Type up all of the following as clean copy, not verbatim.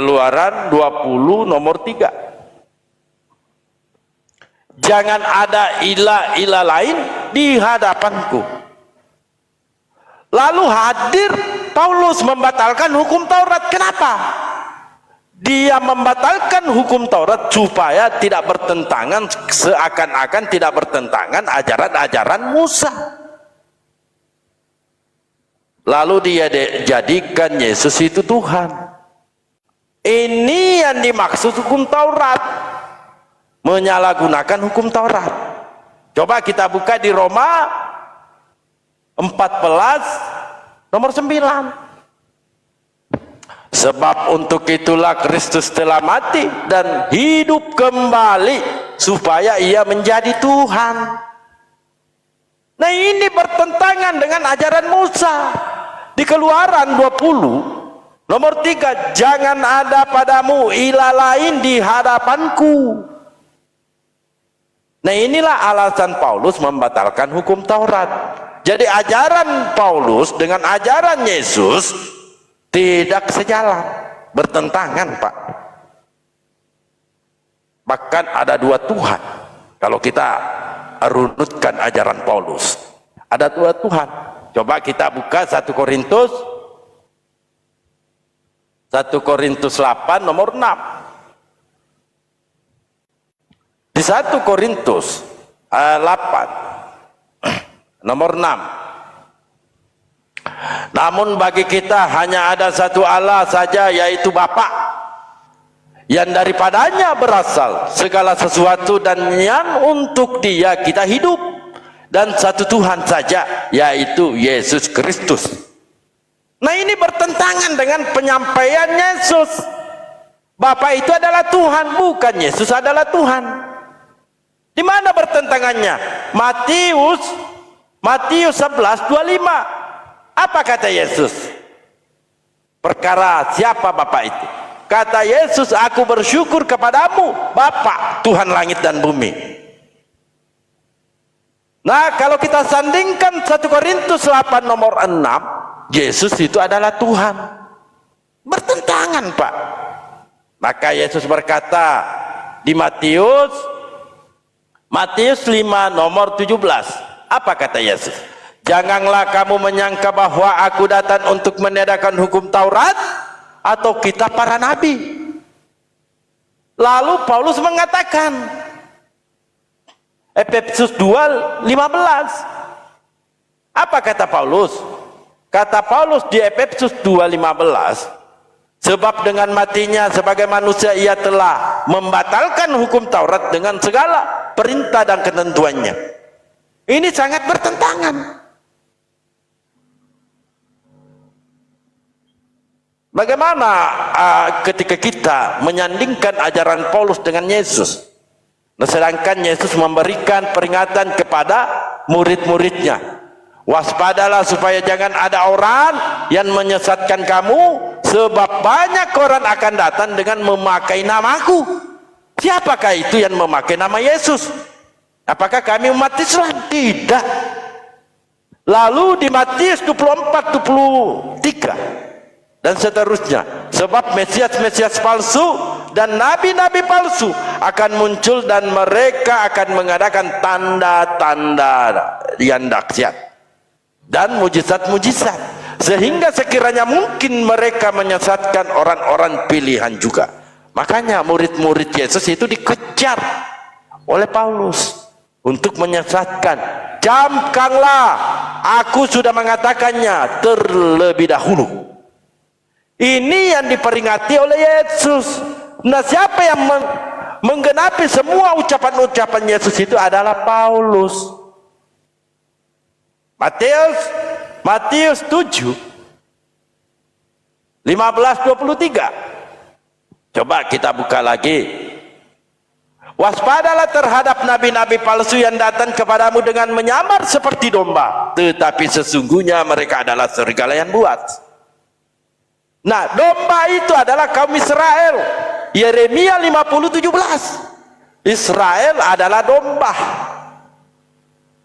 Keluaran 20 nomor 3. Jangan ada ilah-ilah lain di hadapanku. Lalu hadir Paulus membatalkan hukum Taurat. Kenapa? Dia membatalkan hukum Taurat supaya tidak bertentangan, seakan-akan tidak bertentangan ajaran-ajaran Musa. Lalu dia jadikan Yesus itu Tuhan. Ini yang dimaksud hukum Taurat, menyalahgunakan hukum Taurat. Coba kita buka di Roma 14 nomor 9. Sebab untuk itulah Kristus telah mati dan hidup kembali supaya ia menjadi Tuhan. Nah, ini bertentangan dengan ajaran Musa. Di Keluaran 20 nomor 3, jangan ada padamu ilah lain di hadapanku. Nah, inilah alasan Paulus membatalkan hukum Taurat. Jadi ajaran Paulus dengan ajaran Yesus tidak sejalan, bertentangan, Pak. Bahkan ada 2 Tuhan. Kalau kita runutkan ajaran Paulus, ada 2 Tuhan. Coba kita buka 1 Korintus 8 nomor 6. Di 1 Korintus 8 nomor 6. Namun bagi kita hanya ada satu Allah saja, yaitu Bapa, yang daripadanya berasal segala sesuatu dan yang untuk Dia kita hidup, dan satu Tuhan saja, yaitu Yesus Kristus. Nah, ini bertentangan dengan penyampaian Yesus. Bapa itu adalah Tuhan, bukan Yesus adalah Tuhan. Di mana bertentangannya? Matius 11:25. Apa kata Yesus? Perkara siapa Bapa itu? Kata Yesus, aku bersyukur kepadamu Bapa, Tuhan langit dan bumi. Nah, kalau kita sandingkan 1 Korintus 8 nomor 6, Yesus itu adalah Tuhan. Bertentangan, Pak. Maka Yesus berkata di Matius 5 nomor 17. Apa kata Yesus? Janganlah kamu menyangka bahwa aku datang untuk meniadakan hukum Taurat atau kitab para nabi. Lalu Paulus mengatakan, Efesus 2:15. Apa kata Paulus? Kata Paulus di Efesus 2:15, sebab dengan matinya sebagai manusia ia telah membatalkan hukum Taurat dengan segala perintah dan ketentuannya. Ini sangat bertentangan. Bagaimana ketika kita menyandingkan ajaran Paulus dengan Yesus? Nah, sedangkan Yesus memberikan peringatan kepada murid-muridnya, waspadalah supaya jangan ada orang yang menyesatkan kamu, sebab banyak orang akan datang dengan memakai namaku. Siapakah itu yang memakai nama Yesus? Apakah kami umat Islam? Tidak. Lalu di Matius 24:23 dan seterusnya, sebab Mesias-Mesias palsu dan nabi-nabi palsu akan muncul dan mereka akan mengadakan tanda-tanda yang dahsyat dan mujizat-mujizat, sehingga sekiranya mungkin mereka menyesatkan orang-orang pilihan juga. Makanya murid-murid Yesus itu dikejar oleh Paulus untuk menyesatkan. Camkanlah, aku sudah mengatakannya terlebih dahulu. Ini yang diperingati oleh Yesus. Nah, siapa yang menggenapi semua ucapan-ucapan Yesus itu adalah Paulus. Matius 7 15-23. Coba kita buka lagi. Waspadalah terhadap nabi-nabi palsu yang datang kepadamu dengan menyamar seperti domba, tetapi sesungguhnya mereka adalah serigala yang buas. Nah, domba itu adalah kaum Israel. Yeremia 50:17. Israel adalah domba.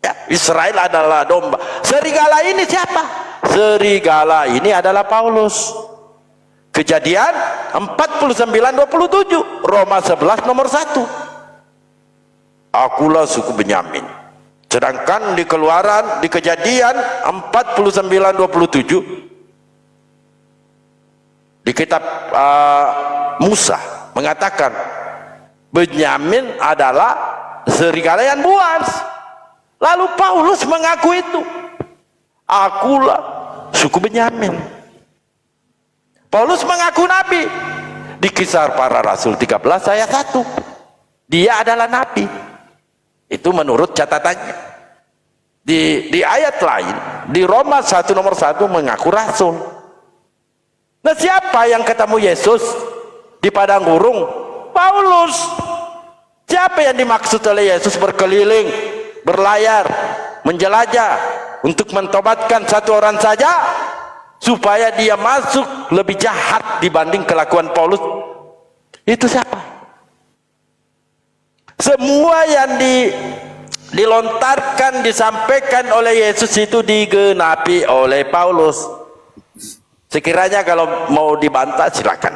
Ya, Israel adalah domba. Serigala ini siapa? Serigala ini adalah Paulus. Kejadian 49:27, Roma 11 nomor 1. Akulah suku Benyamin. Sedangkan di Keluaran, di Kejadian 49:27 di kitab Musa mengatakan Benyamin adalah serigala yang buas. Lalu Paulus mengaku itu, akulah suku Benyamin. Paulus mengaku nabi di Kisah Para Rasul 13 ayat 1. Dia adalah nabi. Itu menurut catatannya. Di ayat lain, di Roma 1 nomor 1 mengaku rasul. Nah, siapa yang ketemu Yesus di padang gurun? Paulus. Siapa yang dimaksud oleh Yesus berkeliling, berlayar, menjelajah untuk mentobatkan satu orang saja supaya dia masuk lebih jahat dibanding kelakuan Paulus? Itu siapa? Semua yang dilontarkan, disampaikan oleh Yesus itu digenapi oleh Paulus. Sekiranya kalau mau dibantah silakan.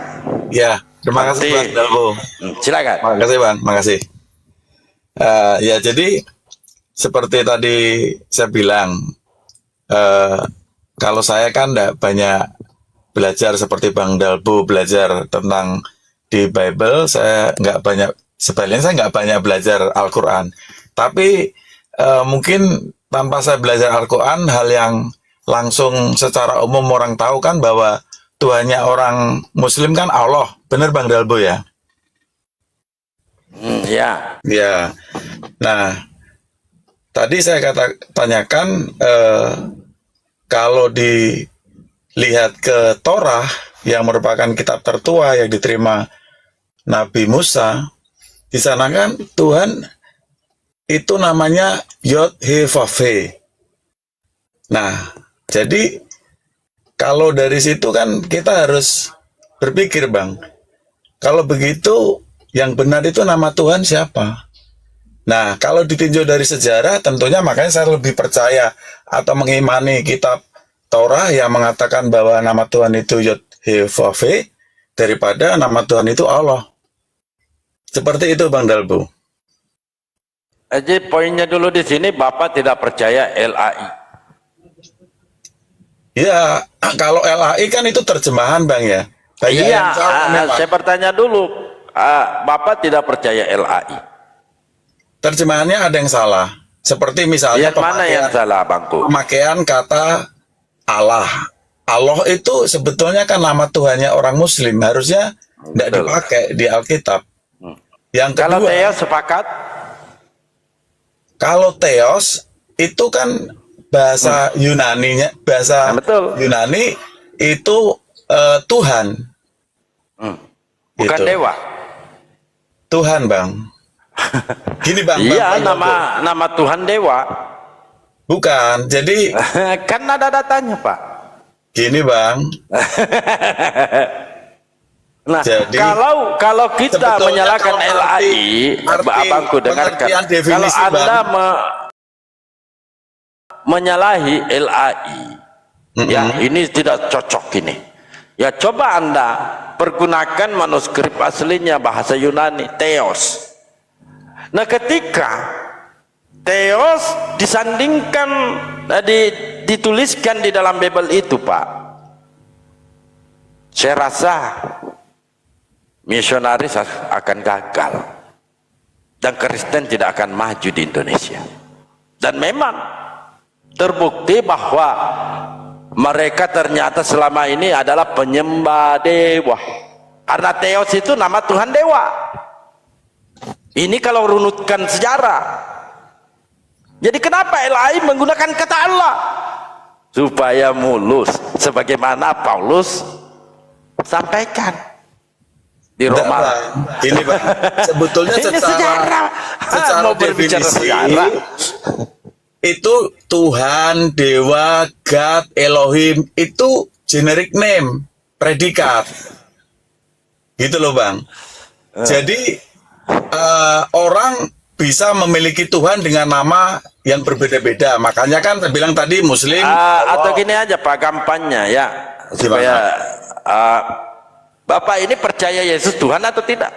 Ya, terima kasih Bang Dalbo. Silakan. Terima kasih Bang, terima kasih. Ya, jadi seperti tadi saya bilang, kalau saya kan tidak banyak belajar seperti Bang Dalbo belajar tentang di Bible, saya nggak banyak, sebaliknya saya nggak banyak belajar Al-Quran. Tapi mungkin tanpa saya belajar Al-Quran, hal yang langsung secara umum orang tahu kan bahwa Tuhannya orang Muslim kan Allah, bener Bang Dalbo ya? Ya. Ya. Nah, tadi saya tanyakan kalau dilihat ke Torah yang merupakan kitab tertua yang diterima Nabi Musa, di sana kan Tuhan itu namanya Yod-He-Vav-He. Nah, jadi kalau dari situ kan kita harus berpikir Bang, kalau begitu yang benar itu nama Tuhan siapa? Nah, kalau ditinjau dari sejarah, tentunya makanya saya lebih percaya atau mengimani kitab Torah yang mengatakan bahwa nama Tuhan itu Yod-He-Vav-He daripada nama Tuhan itu Allah. Seperti itu Bang Dalbo. Jadi poinnya dulu di sini, Bapak tidak percaya LAI. Ya, kalau LAI kan itu terjemahan Bang ya. Iya, saya bertanya dulu, Bapak tidak percaya LAI. Terjemahannya ada yang salah. Seperti misalnya yang mana yang salah Bangku? Pemakaian kata Allah. Allah itu sebetulnya kan nama Tuhannya orang Muslim, harusnya tidak dipakai di Alkitab. Yang kedua, kalau Theos sepakat? Kalau Theos itu kan bahasa Yunaninya, bahasa Yunani itu Tuhan. Bukan gitu. dewa. Tuhan Bang. Gini Bang. Iya, nama Tuhan dewa. Bukan. Jadi kan ada datanya Pak. Gini Bang. Nah, jadi, kalau kita menyalahkan LAI, Abangku dengarkan. Kalau Anda menyalahi LAI, ya ini tidak cocok ini. Ya coba Anda pergunakan manuskrip aslinya bahasa Yunani, Theos. Nah, ketika Theos disandingkan, dituliskan di dalam Bible itu, Pak, saya rasa misionaris akan gagal dan Kristen tidak akan maju di Indonesia. Dan memang terbukti bahwa mereka ternyata selama ini adalah penyembah dewa, karena Theos itu nama Tuhan dewa. Ini kalau runutkan sejarah. Jadi kenapa LAI menggunakan kata Allah? Supaya mulus, sebagaimana Paulus sampaikan di Roma. Ini Bang, sebetulnya secara mau berbicara sejarah, itu Tuhan, Dewa, God, Elohim itu generic name, predikat. Gitu loh Bang. Jadi orang bisa memiliki Tuhan dengan nama yang berbeda-beda. Makanya kan saya bilang tadi Muslim. Atau gini aja Pak, gampangnya ya, supaya Bapak ini percaya Yesus Tuhan atau tidak?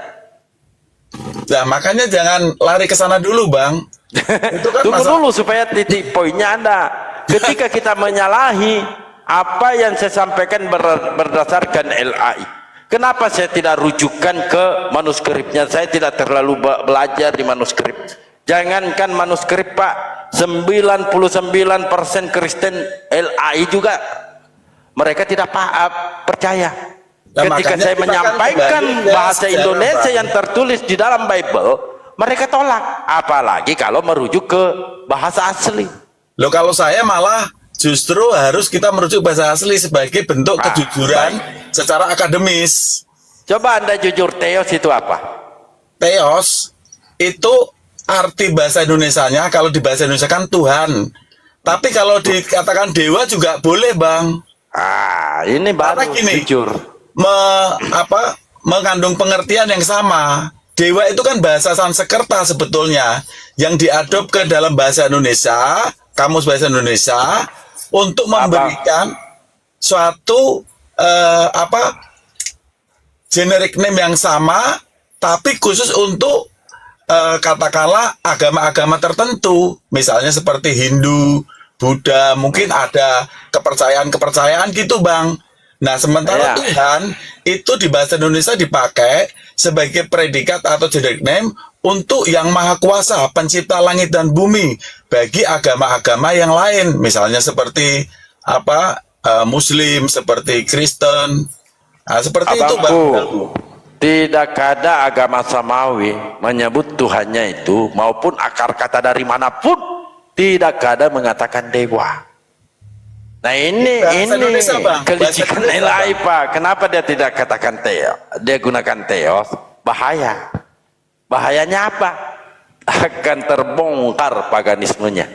Nah, makanya jangan lari ke sana dulu, Bang. Itu kan Tunggu dulu supaya titik poinnya Anda. Ketika kita menyalahi apa yang saya sampaikan berdasarkan LAI, kenapa saya tidak rujukan ke manuskripnya? Saya tidak terlalu belajar di manuskrip. Jangankan manuskrip, Pak, 99% Kristen LAI juga mereka tidak percaya. Nah, Ketika saya menyampaikan bahasa Indonesia yang tertulis di dalam Bible, mereka tolak. Apalagi kalau merujuk ke bahasa asli. Loh, kalau saya malah justru harus kita merujuk bahasa asli sebagai bentuk kejujuran secara akademis. Coba Anda jujur, Theos itu apa? Theos itu arti bahasa Indonesianya, kalau di bahasa Indonesia kan Tuhan. Tapi kalau dikatakan dewa juga boleh, Bang. Ini baru gini, jujur. Mengandung pengertian yang sama. Dewa itu kan bahasa Sanskerta sebetulnya yang diadop ke dalam bahasa Indonesia, kamus bahasa Indonesia, untuk memberikan suatu generic name yang sama, tapi khusus untuk katakanlah agama-agama tertentu, misalnya seperti Hindu, Buddha, mungkin ada kepercayaan-kepercayaan gitu, Bang. Nah, sementara Tuhan itu di bahasa Indonesia dipakai sebagai predikat atau generic name untuk yang maha kuasa, pencipta langit dan bumi, bagi agama-agama yang lain, misalnya seperti Muslim, seperti Kristen. Nah, seperti itu, Bang. Tidak ada agama samawi menyebut Tuhannya itu maupun akar kata dari manapun tidak ada mengatakan dewa. Nah, ini kelicikan LAI, Pak. Kenapa dia tidak katakan Theos? Dia gunakan Theos. Bahaya. Bahayanya apa? Akan terbongkar paganismenya.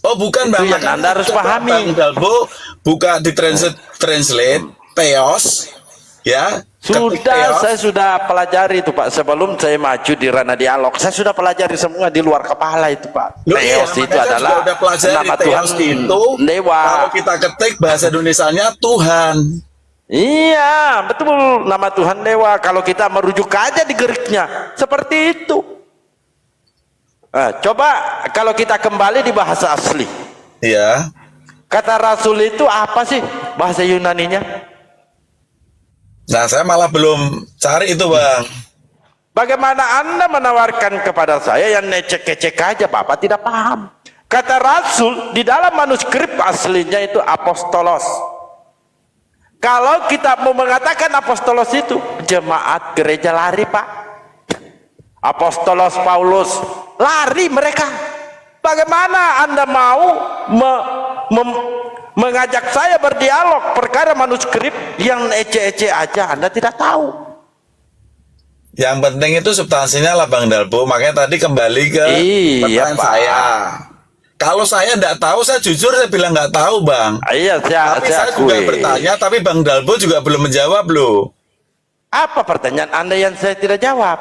Oh, bukan, Bang. Itu yang Anda harus pahami. Bang Dalbo buka di translate Theos, ya. Saya sudah pelajari itu, Pak. Sebelum saya maju di ranah dialog, saya sudah pelajari semua di luar kepala itu, Pak. Theos itu adalah nama Tuhan itu, dewa. Kalau kita ketik bahasa Indonesianya Tuhan. Iya, betul, nama Tuhan dewa. Kalau kita merujuk aja di Greeknya seperti itu. Coba kalau kita kembali di bahasa asli. Iya. Kata rasul itu apa sih bahasa Yunaninya? Nah, saya malah belum cari itu, Bang. Bagaimana Anda menawarkan kepada saya yang necek-kecek aja, Bapak tidak paham. Kata rasul di dalam manuskrip aslinya itu apostolos. Kalau kita mau mengatakan apostolos itu, jemaat gereja lari, Pak. Apostolos Paulus, lari mereka. Bagaimana Anda mau mengajak saya berdialog perkara manuskrip yang ece-ece aja Anda tidak tahu? Yang penting itu substansinya lah, Bang Dalbo. Makanya tadi kembali ke pertanyaan saya. Kalau saya tidak tahu, saya jujur saya bilang nggak tahu, Bang. Iya, tapi saya juga bertanya, tapi Bang Dalbo juga belum menjawab loh. Apa pertanyaan Anda yang saya tidak jawab?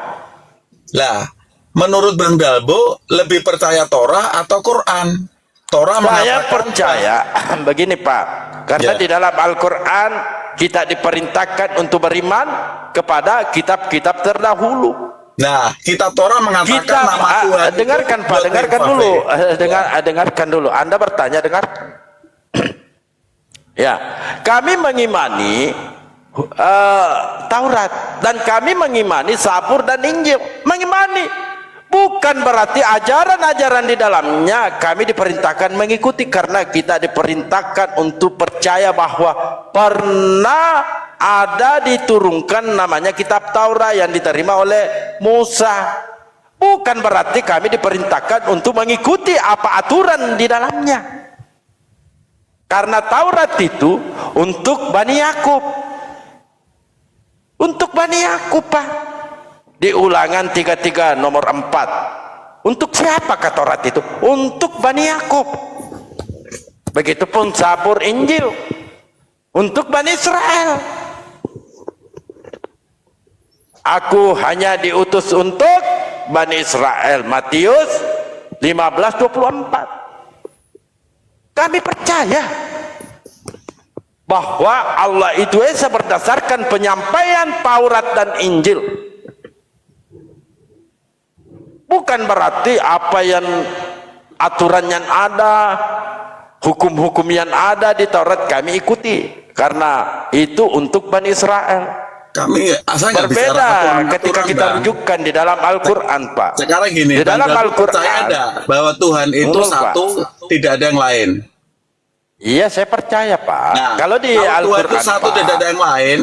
Lah, menurut Bang Dalbo lebih percaya Torah atau Quran? Torah saya percaya begini, Pak, karena di dalam Al-Quran kita diperintahkan untuk beriman kepada kitab-kitab terdahulu. Nah, kitab Torah mengatakan nama Tuhan. Dengarkan, Pak, dengarkan dulu. Dengarkan dulu. Anda bertanya, dengarkan. Ya, kami mengimani Taurat dan kami mengimani Zabur dan Injil. Mengimani bukan berarti ajaran-ajaran di dalamnya kami diperintahkan mengikuti, karena kita diperintahkan untuk percaya bahwa pernah ada diturunkan namanya kitab Taurat yang diterima oleh Musa. Bukan berarti kami diperintahkan untuk mengikuti apa aturan di dalamnya, karena Taurat itu untuk Bani Yakub. Untuk Bani Yakub, Pak. Di Ulangan 33 nomor 4. Untuk siapa Taurat itu? Untuk Bani Yakub. Begitupun Zabur, Injil untuk Bani Israel. Aku hanya diutus untuk Bani Israel. Matius 15:24. Kami percaya. bahwa Allah itu esa berdasarkan penyampaian Taurat dan Injil. Bukan berarti apa yang aturan yang ada, hukum-hukum yang ada di Taurat kami ikuti, karena itu untuk Bani Israel. Saya nggak bicara Berbeda aturan-aturan, ketika kita Bang. rujukan di dalam Al-Quran, Pak. Sekarang gini, di dalam Bang, Al-Quran percaya ada bahwa Tuhan itu Pak. satu, tidak ada yang lain. Iya, saya percaya, Pak. Nah, kalau di Tuhan Al-Quran, itu satu, Pak, tidak ada yang lain,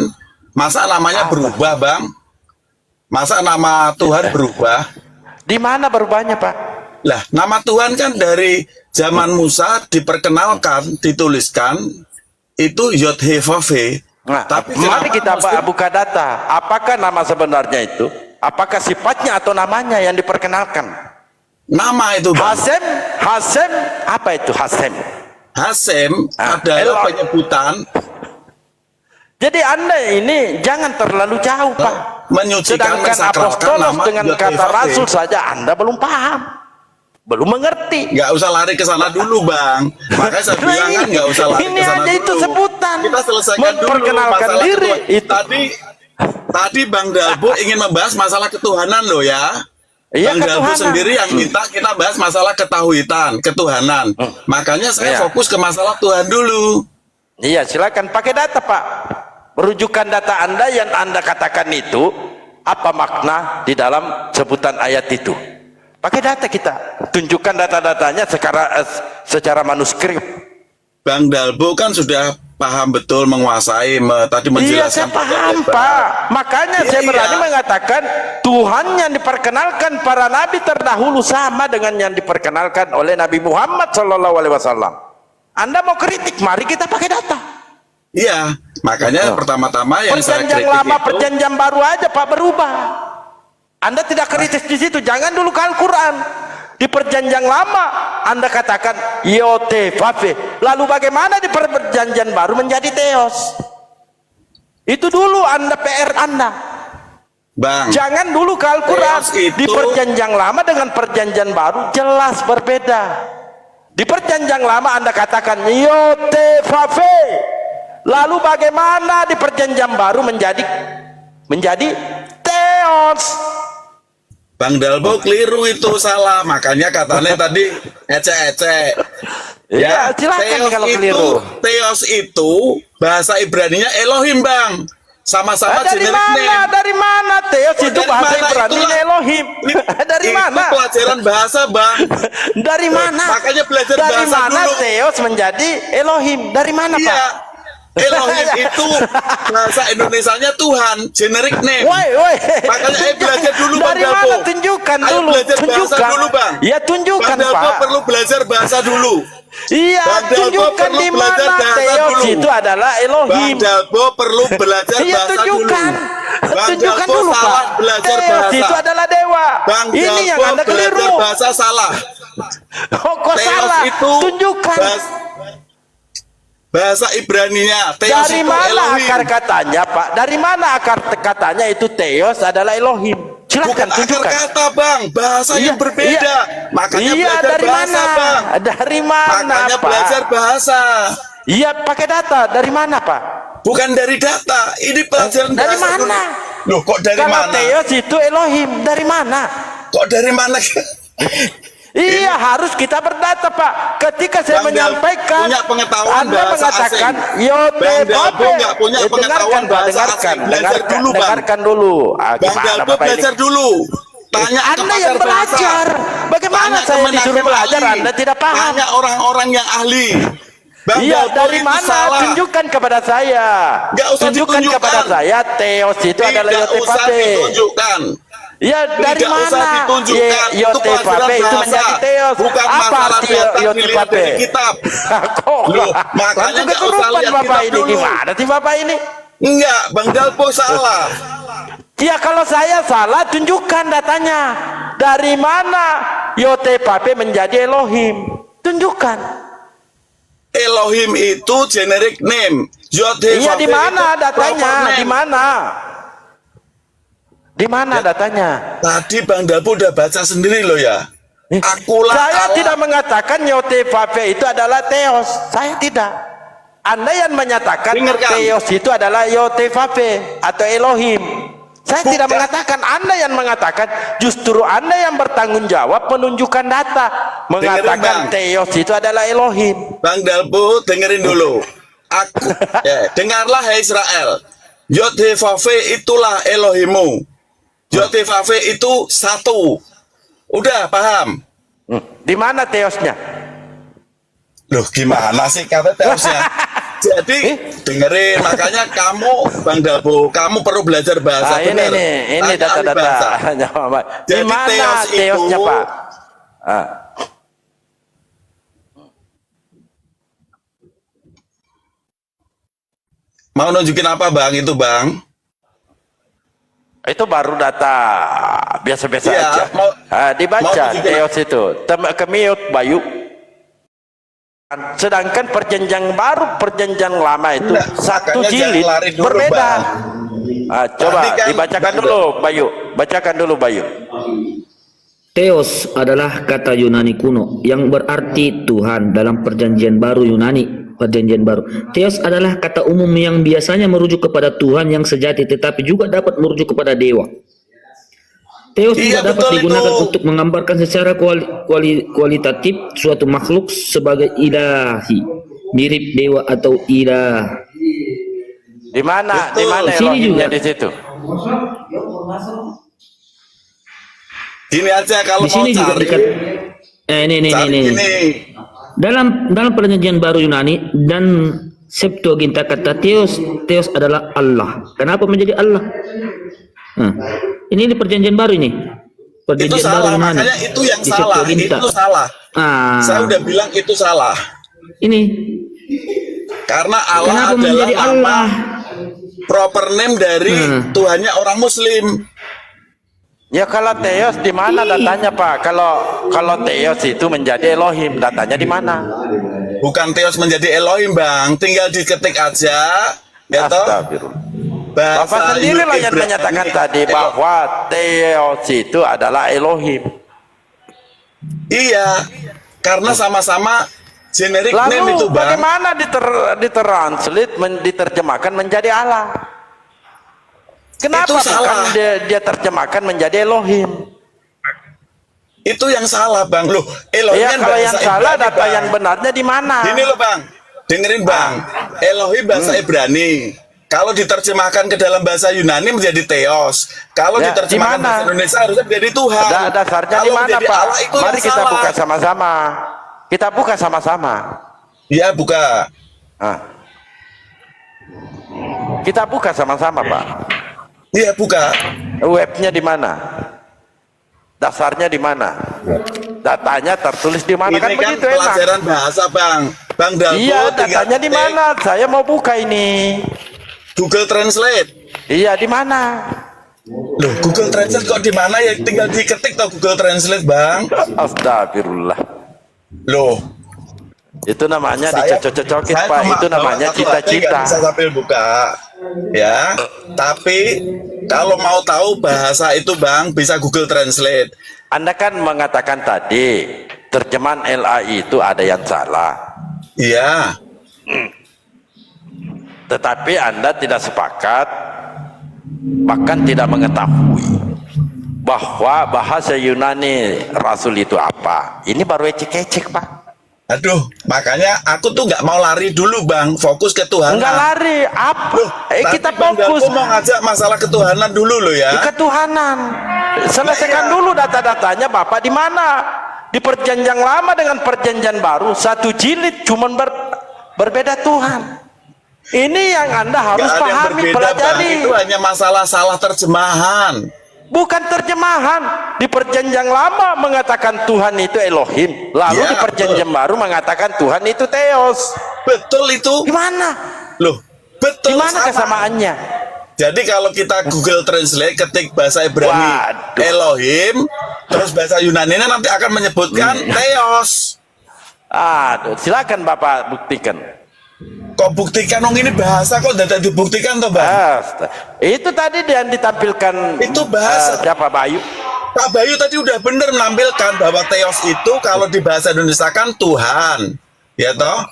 masa namanya berubah, Bang? Masa nama Tuhan berubah? di mana berubahnya, Pak? Lah, nama Tuhan kan dari zaman Musa diperkenalkan, dituliskan itu Yod-Heh-Vav-He. Nah, Tapi mari kita Muslim- buka data. Apakah nama sebenarnya itu? Apakah sifatnya atau namanya yang diperkenalkan? nama itu, Bang. Hasem, apa itu Hasem? Hasem adalah Elok. penyebutan Jadi Anda ini jangan terlalu jauh, Pak. menyucikan, Sedangkan mensakralkan apostolos nama dengan Yod-Heh-Vav-He. kata rasul saja Anda belum paham, belum mengerti. Nggak usah lari ke sana dulu, Bang. Makanya saya bilang kan nggak usah lari Ini ke sana aja dulu. itu sebutan. Kita selesaikan dulu Memperkenalkan masalah diri. ketuhanan. Tadi Bang Dalbo ingin membahas masalah ketuhanan loh ya. Iya, Bang Dalbo ketuhanan. sendiri yang minta kita bahas masalah ketuhanan. Makanya saya Iya. fokus ke masalah Tuhan dulu. Iya, silakan pakai data, Pak. Rujukan data Anda yang Anda katakan itu, apa makna di dalam sebutan ayat itu? Pakai data kita. Tunjukkan data-datanya secara manuskrip. Bang Dalbo kan sudah paham betul, menguasai, tadi Iya, menjelaskan. saya panjang paham, lebar. Pak. Makanya Iya, saya berani iya. mengatakan Tuhan yang diperkenalkan para nabi terdahulu sama dengan yang diperkenalkan oleh Nabi Muhammad SAW. Anda mau kritik, mari kita pakai data. Iya, makanya pertama-tama yang saya Perjanjian kritik lama, itu, perjanjian baru aja, Pak, berubah. Anda tidak kritis di situ, jangan dulu ke Al-Quran. Di perjanjian lama Anda katakan Yod-Heh-Vav-He, lalu bagaimana di perjanjian baru menjadi Theos? Itu dulu Anda PR Anda. Bang. Jangan dulu ke Al-Quran. Theos itu- Di perjanjian lama dengan perjanjian baru jelas berbeda. Di perjanjian lama Anda katakan Yod-Heh-Vav-He, lalu bagaimana di perjanjian baru menjadi Theos? Bang Dalbo keliru itu, salah. Makanya katanya tadi ecek-ecek. Ya, silakan kalau keliru. Theos itu bahasa Ibraninya Elohim, Bang. Sama-sama Dari generic mana? name. Dari mana Theos itu Dari bahasa mana? Ibrani Itulah- Elohim? Dari Itu mana? pelajaran bahasa, Bang. Dari mana? Makanya belajar Dari bahasa mana dulu. Theos menjadi Elohim? Dari mana, Iya. Pak? Elohim itu bahasa Indonesianya Tuhan, generic name. Woi. Makanya belajar dulu, Bang Dari Dalbo. mana? Tunjukkan Ayo dulu. belajar bahasa Tunjukkan dulu, Bang. Ya tunjukkan, Bang Dalbo Pak. perlu belajar bahasa dulu. Iya, Bang Dalbo tunjukkan perlu di belajar mana bahasa Theos dulu. itu adalah Bang Elohim. Dalbo perlu belajar Iya, bahasa tunjukkan. dulu. Bang Tunjukkan Dalbo dulu, Pak. salah belajar Theos bahasa. itu adalah dewa. Bang Ini yang Dalbo Anda belajar keliru. bahasa salah. Oh, kok Theos salah? itu Tunjukkan. bahasa Ibraninya. Theos Dari itu mana Elohim. akar katanya, Pak? Dari mana akar katanya itu Theos adalah Elohim? Bukan Silakan akar tunjukkan. kata, Bang. Bahasa yang berbeda. Makanya iya, belajar dari bahasa, mana? Bang. Dari mana, Makanya Pak? belajar bahasa. Iya, pakai data. Dari mana, Pak? Bukan dari data. Ini pelajaran Dari bahasa mana? dulu. Loh, kok dari Kalau mana? Theos itu Elohim, dari mana? Kok dari mana? Iya, harus kita berdata, Pak. Ketika saya Bang Dalbo menyampaikan, punya pengetahuan Anda bahasa mengatakan asing. Yod-Heh-Vav-He. Bang Dalbo nggak punya pengetahuan bahasa dengarkan, asing. Belajar dulu, Bang. dengarkan dulu. Bang Gimana, Dalbo Bapak ini? belajar dulu. Tanya ke Anda yang pakar bahasa. belajar. Bagaimana Tanya ke saya menaker disuruh belajar, ahli. Anda tidak paham? Tanya orang-orang yang ahli. Bang Iya, Dalbo dari itu mana? salah. Tunjukkan kepada saya. Nggak usah Tunjukkan ditunjukkan. kepada saya Theos itu adalah Tidak usah Yod-Heh-Vav-He. ditunjukkan. Ya, dari Tidak usah mana? ditunjukkan. Itu pelajaran Yod-Heh-Vav-He itu bahasa. menjadi Theos. Bukan Apa masalah arti data dilihat Yod-Heh-Vav-He? dari kitab. Kok? Loh, makanya Langsung nggak usah kesurupan lihat Bapak kitab ini. dulu. Gimana sih Bapak ini? Enggak, Bang Dalbo salah. Ya, kalau saya salah, tunjukkan datanya. Dari mana Yod-Heh-Vav-He menjadi Elohim? Tunjukkan. Elohim itu generic name. Yod-Heh-Vav-He Iya, di mana itu datanya? proper name. Di mana? Di mana datanya? Tadi Bang Dalbo udah baca sendiri loh ya. Akulah Saya Allah. tidak mengatakan Yod-Heh-Vav-He itu adalah Theos. Saya tidak. Anda yang menyatakan Dengarkan. Theos itu adalah Yotevave atau Elohim. Saya Bukan. tidak mengatakan, Anda yang mengatakan, justru Anda yang bertanggung jawab menunjukkan data, mengatakan Bang. Theos itu adalah Elohim. Bang Dalbo, dengerin dulu. Aku, dengarlah hai Israel. Yod-Heh-Vaveh itulah Elohimu. Yod-Heh-Vaveh itu satu. Udah paham? Di mana Theosnya? Loh gimana sih kata teosnya? Jadi dengerin, makanya kamu Bang Dalbo, kamu perlu belajar bahasa benar. Ini Ahli data-data. bahasa. Di Jadi mana Theos Theosnya, itu- Pak? Ah. Mau nunjukin apa Bang itu Bang? Itu baru data biasa-biasa Iya, aja. mau Dibaca tunjukin Theos itu. Kemiut Bayu. Sedangkan perjanjian baru, perjanjian lama itu Enggak, satu makanya jilid jangan lari dulu, berbeda. Bang. Coba Tadi kan dibacakan Bang, dulu, Bayu. Bacakan dulu, Bayu. Theos adalah kata Yunani kuno yang berarti Tuhan dalam perjanjian baru Yunani. Perjanjian baru. Theos adalah kata umum yang biasanya merujuk kepada Tuhan yang sejati tetapi juga dapat merujuk kepada dewa. Theos Iya, juga dapat betul digunakan itu. untuk menggambarkan secara kualitatif suatu makhluk sebagai ilahi, mirip dewa atau ilah. Di mana? Betul. Di mana Di sini Elohimnya juga. di situ? Gini aja kalau Di mau sini juga cari, dekat ini. gini. Dalam perjanjian baru Yunani dan Septuaginta kata Theos adalah Allah. Kenapa menjadi Allah? Nah, ini di perjanjian baru ini. Itu Perjanjian baru salah, Yunani. makanya itu yang Di salah. Septuaginta. Itu salah. Saya udah bilang itu salah. Ini Karena Allah kenapa adalah menjadi nama Allah? proper name dari Tuhannya orang Muslim. Ya kalau Theos di mana datanya, Pak? Kalau Theos itu menjadi Elohim, datanya di mana? Bukan Theos menjadi Elohim Bang, tinggal diketik aja. Ya toh? Astagfirullah. Bahasa Bapak sendiri lah yang Ibrani- menyatakan tadi bahwa Theos itu adalah Elohim. Iya, karena sama-sama generic name Lalu itu Bang. bagaimana diterjemahkan menjadi Allah? Kenapa Itu salah. bukan dia terjemahkan menjadi Elohim? Itu yang salah Bang. Loh, Elohim Ya kan kalau yang bahasa salah Ibrani, data Bang. yang benarnya di mana? Gini loh Bang, dengerin Bang. Elohim bahasa Ibrani. Kalau diterjemahkan ke dalam bahasa Yunani menjadi Theos. Kalau Ya, diterjemahkan di mana? bahasa Indonesia harusnya menjadi Tuhan. Dasarnya di Kalau mana, menjadi Pak? Allah itu Mari yang kita salah. buka sama-sama. Kita buka sama-sama. Ya buka. Ah. Kita buka sama-sama, Pak. Iya buka. Webnya di mana? Dasarnya di mana? Datanya tertulis di mana? Ini Kan kan begitu enak. pelajaran bahasa Bang. Bang Dalbo Iya, tinggal datanya di ketik mana? Saya mau buka ini. Google Translate. Iya, di mana? Loh, Google Translate kok di mana ya? Tinggal diketik toh Google Translate, Bang. Astagfirullah. Loh, Itu namanya saya dicocok-cocokin, saya Pak. cuma Itu bawa namanya satu hati, nggak cita-cita. bisa sambil buka. Ya, tapi kalau mau tahu bahasa itu, Bang, bisa Google Translate. Anda kan mengatakan tadi terjemahan LAI itu ada yang salah. Iya. Tetapi Anda tidak sepakat, bahkan tidak mengetahui bahwa bahasa Yunani Rasul itu apa. Ini baru ecek-ecek, Pak. Aduh, makanya aku tuh nggak mau lari dulu, Bang. Fokus ke Tuhan. Enggak lari, apa? Loh, Kita Bang fokus Dalbo mau ngajak masalah ketuhanan dulu loh ya. di ketuhanan. Selesaikan Iya. dulu data-datanya, Bapak, di mana? Di perjanjian lama dengan perjanjian baru, satu jilid cuman berbeda Tuhan. Ini yang Anda harus Nggak ada yang pahami, berbeda, Bang. pelajari. Itu hanya masalah salah terjemahan. Bukan terjemahan. Di perjanjian lama mengatakan Tuhan itu Elohim, lalu Ya, di perjanjian baru mengatakan Tuhan itu Theos. Betul itu. Gimana? Loh, betul. Gimana sama. kesamaannya? Jadi kalau kita Google Translate ketik bahasa Ibrani Waduh. Elohim, terus bahasa Yunani nanti akan menyebutkan Theos. Aduh, silakan Bapak buktikan. Kok buktikan dong ini bahasa kok tidak dibuktikan toh Bang? Itu tadi yang ditampilkan. Itu bahasa. Siapa, Bayu? Pak Bayu tadi udah bener menampilkan bahwa Theos itu kalau di bahasa Indonesia kan Tuhan, ya toh.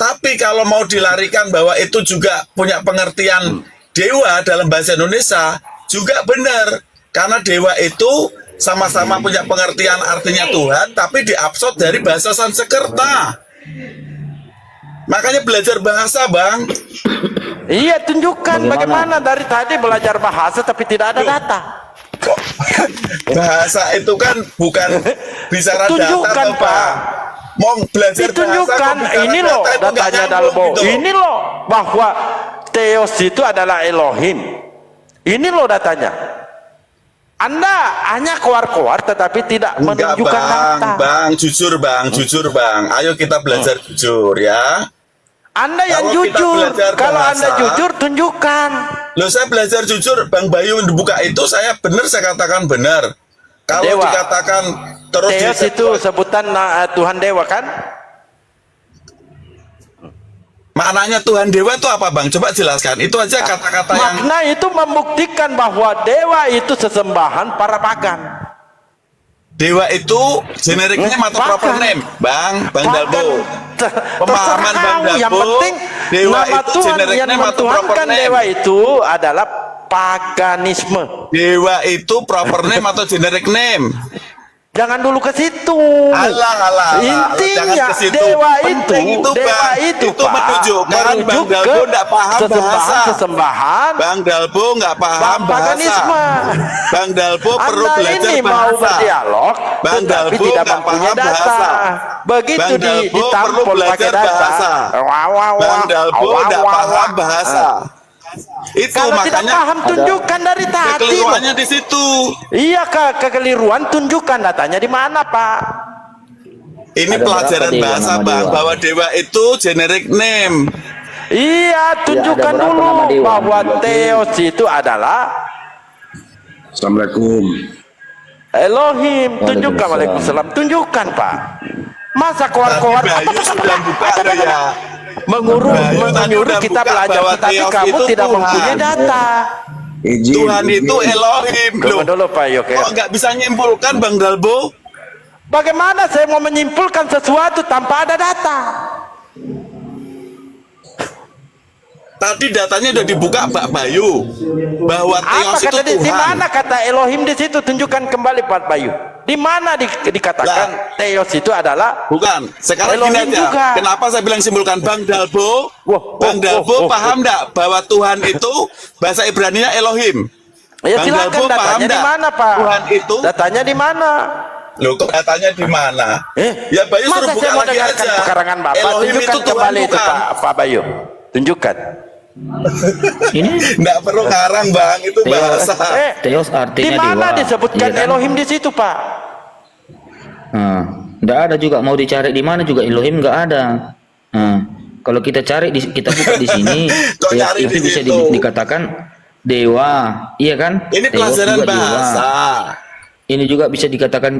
Tapi kalau mau dilarikan bahwa itu juga punya pengertian dewa dalam bahasa Indonesia, juga benar. Karena dewa itu sama-sama punya pengertian artinya Tuhan, tapi diabsorb dari bahasa Sanskerta. Makanya belajar bahasa, Bang. Iya, tunjukkan bagaimana dari tadi belajar bahasa tapi tidak ada data. Bahasa itu kan bukan bicara data, Tunjukkan, toh, Pak. Mau belajar Ditunjukkan, bahasa, ini bicara loh data itu nggak datanya nyambung, Dalbo. gitu. Ini loh bahwa Theos itu adalah Elohim. Ini loh datanya. Anda hanya keluar-keluar tetapi tidak Enggak, menunjukkan Bang. data. Bang, jujur, Bang. Jujur, Bang. Ayo kita belajar jujur, ya. Anda yang Kalau kita jujur. belajar Kalau bahasa- Anda jujur, tunjukkan. Loh, saya belajar jujur, Bang Bayu buka itu saya benar, saya katakan benar. Kalau Dewa. dikatakan terus Theos itu sebutan Tuhan Dewa kan? maknanya Tuhan Dewa itu apa, Bang? Coba jelaskan. Itu aja kata-kata yang Makna itu membuktikan bahwa dewa itu sesembahan para pagan. Dewa itu generiknya atau Pagan. proper name, Bang Dalbo. Pemahaman Terserah Bang kamu. Yang Dalbo, penting dewa nama itu Tuhan generik yang name atau proper mentuhankan name? dewa itu adalah paganisme. Dewa itu proper name atau generic name? Jangan dulu ke situ. Alah, Intinya jangan ke situ. dewa Penting itu, Bang. Itu Pak, menunjukkan Bang merujuk Dalbo ke nggak paham bahasa. sesembahan Bang Dalbo nggak paham bahasa. paganisme. Bang Dalbo perlu Anda belajar ini mau bahasa. berdialog, Bang tetapi Dalbo tidak nggak mempunyai paham data. bahasa. Begitu Bang Dalbo perlu ditampol pakai belajar data. bahasa. Bang Dalbo nggak paham bahasa. Itu Kalau tidak makanya paham, tunjukkan dari tadi. kekeliruannya di situ. Iya, kekeliruan, tunjukkan datanya di mana, Pak. Ini Ada pelajaran berapa dewa bahasa, nama Bang, dewa? bahwa dewa itu generic name. Iya, tunjukkan berapa dulu nama dewa? bahwa Theos itu adalah Assalamualaikum. Elohim. Tunjukkan, Waalaikumsalam. Waalaikumsalam. Tunjukkan, Pak. Masa Tadi keluar-keluar Bayu sudah buka loh ya. menyuruh kita buka belajar, bahwa tetapi Theos kamu itu tidak Tuhan. mempunyai data. Izin. Tuhan itu Elohim loh. Tunggu dulu, Pak Yok. Kok nggak bisa nyimpulkan, Bang Dalbo? Bagaimana saya mau menyimpulkan sesuatu tanpa ada data? Tadi datanya udah dibuka Pak Bayu bahwa Apa Theos itu kata di Tuhan. mana kata Elohim di situ? Tunjukkan kembali Pak Bayu. Di mana dikatakan Theos itu adalah Bukan. Sekarang Elohim gini aja. juga. Kenapa saya bilang simpulkan, Bang Dalbo? Wah, Bang Dalbo paham nggak bahwa Tuhan itu bahasa Ibrani-nya Elohim? Ya Bang silakan, Dalbo paham datanya di nggak? mana, Pak? Tuhan itu Datanya di mana? Loh, kok datanya di mana? Ya Bayu suruh masa buka saya mau lagi dengarkan aja. pekarangan Bapak? Elohim Tunjukkan itu Tuhan kembali itu, bukan. Pak Bayu. Tunjukkan. Ini Nggak perlu ngarang, Bang, itu bahasa. Theos Di artinya mana dewa. disebutkan Iya kan? Elohim di situ, Pak? Nggak ada juga, mau dicari di mana juga Elohim nggak ada. Kalau kita cari kita buka di sini, Kok Theos nyari itu di bisa situ? dikatakan dewa, iya kan? Ini Theos pelajaran juga dewa. bahasa. Ini juga bisa dikatakan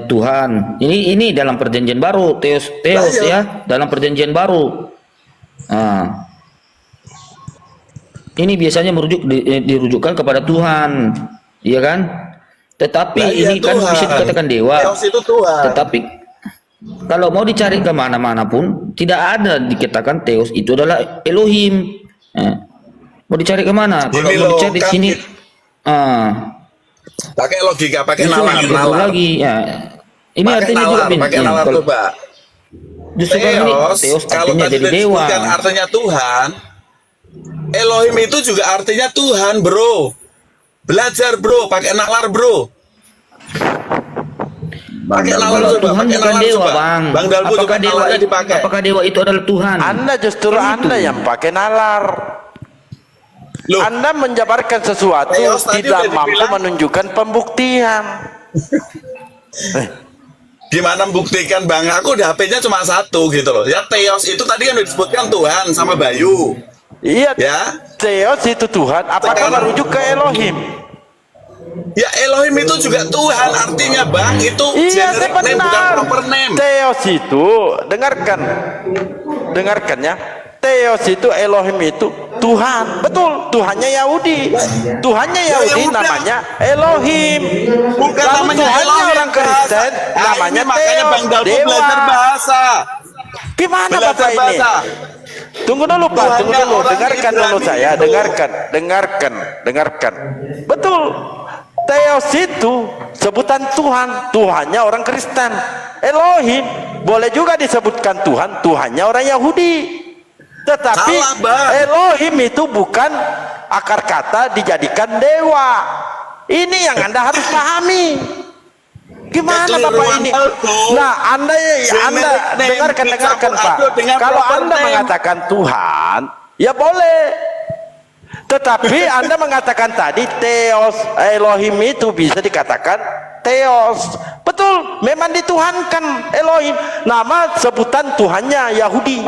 Tuhan. Ini dalam perjanjian baru, Theos Lah, iya. ya, dalam perjanjian baru. Ini biasanya dirujukkan kepada Tuhan, iya kan? Tetapi Lah, iya, ini kan Tuhan. bisa dikatakan dewa. Theos itu Tuhan. Tetapi kalau mau dicari kemana-mana pun tidak ada dikatakan Theos itu adalah Elohim. Mau dicari kemana? Kalau Ini mau loh, dicari di kan sini, Pakai logika, pakai justru nalar, betul nalar. lagi. Ya. Ini Pakai artinya juga nalar, pakai nalar kalau- coba. justru kan ini Theos kalau artinya tadi jadi dewa. disebutkan artinya Tuhan, Elohim itu juga artinya Tuhan, bro. Belajar, bro, pakai nalar, bro. Pakai nalar Kalau coba, Tuhan pakai bukan nalar dewa, coba. Bang. Bang Dalbo coba nalarnya dipakai. Apakah dewa itu adalah Tuhan? Anda justru Anda yang pakai nalar. Loh, Anda menjabarkan sesuatu Theos tadi tidak udah mampu dibilang. menunjukkan pembuktian. gimana membuktikan, Bang? Aku udah HP-nya cuma satu gitu loh. Ya Theos itu tadi kan udah disebutkan Tuhan sama Bayu. Iya, Ya. Theos itu Tuhan. Apakah Sekarang- merujuk ke Elohim? Ya Elohim itu juga Tuhan artinya, Bang. Itu Iya, generic name bukan benar. proper name. Theos itu, dengarkan ya. Theos itu Elohim itu Tuhan, betul. Tuhannya Yahudi, Tuhannya Yahudi udah. namanya Elohim. Bukan Lalu namanya Tuhannya Elohim, orang bahasa. Kristen Nah, namanya ini makanya Theos, Bang Dalbo dewa. belajar bahasa. Gimana Belajar Bapak ini? bahasa. Tunggu dulu Pak, tunggu Tuhannya dulu, orang dengarkan dulu Ibrani saya, itu. dengarkan. Betul, Theos itu sebutan Tuhan, Tuhannya orang Kristen. Elohim boleh juga disebutkan Tuhan, Tuhannya orang Yahudi. Tetapi Salah, Bang. Elohim itu bukan akar kata dijadikan dewa. Ini yang Anda harus pahami. Gimana Bapak Kekeliruan ini? itu. Nah, Anda Generic name dengarkan dicampur Pak. aduk dengan Kalau proper Anda name. mengatakan Tuhan, ya boleh. Tetapi Anda mengatakan tadi Theos, Elohim itu bisa dikatakan Theos. Betul, memang dituhankan Elohim. Nama sebutan Tuhannya Yahudi.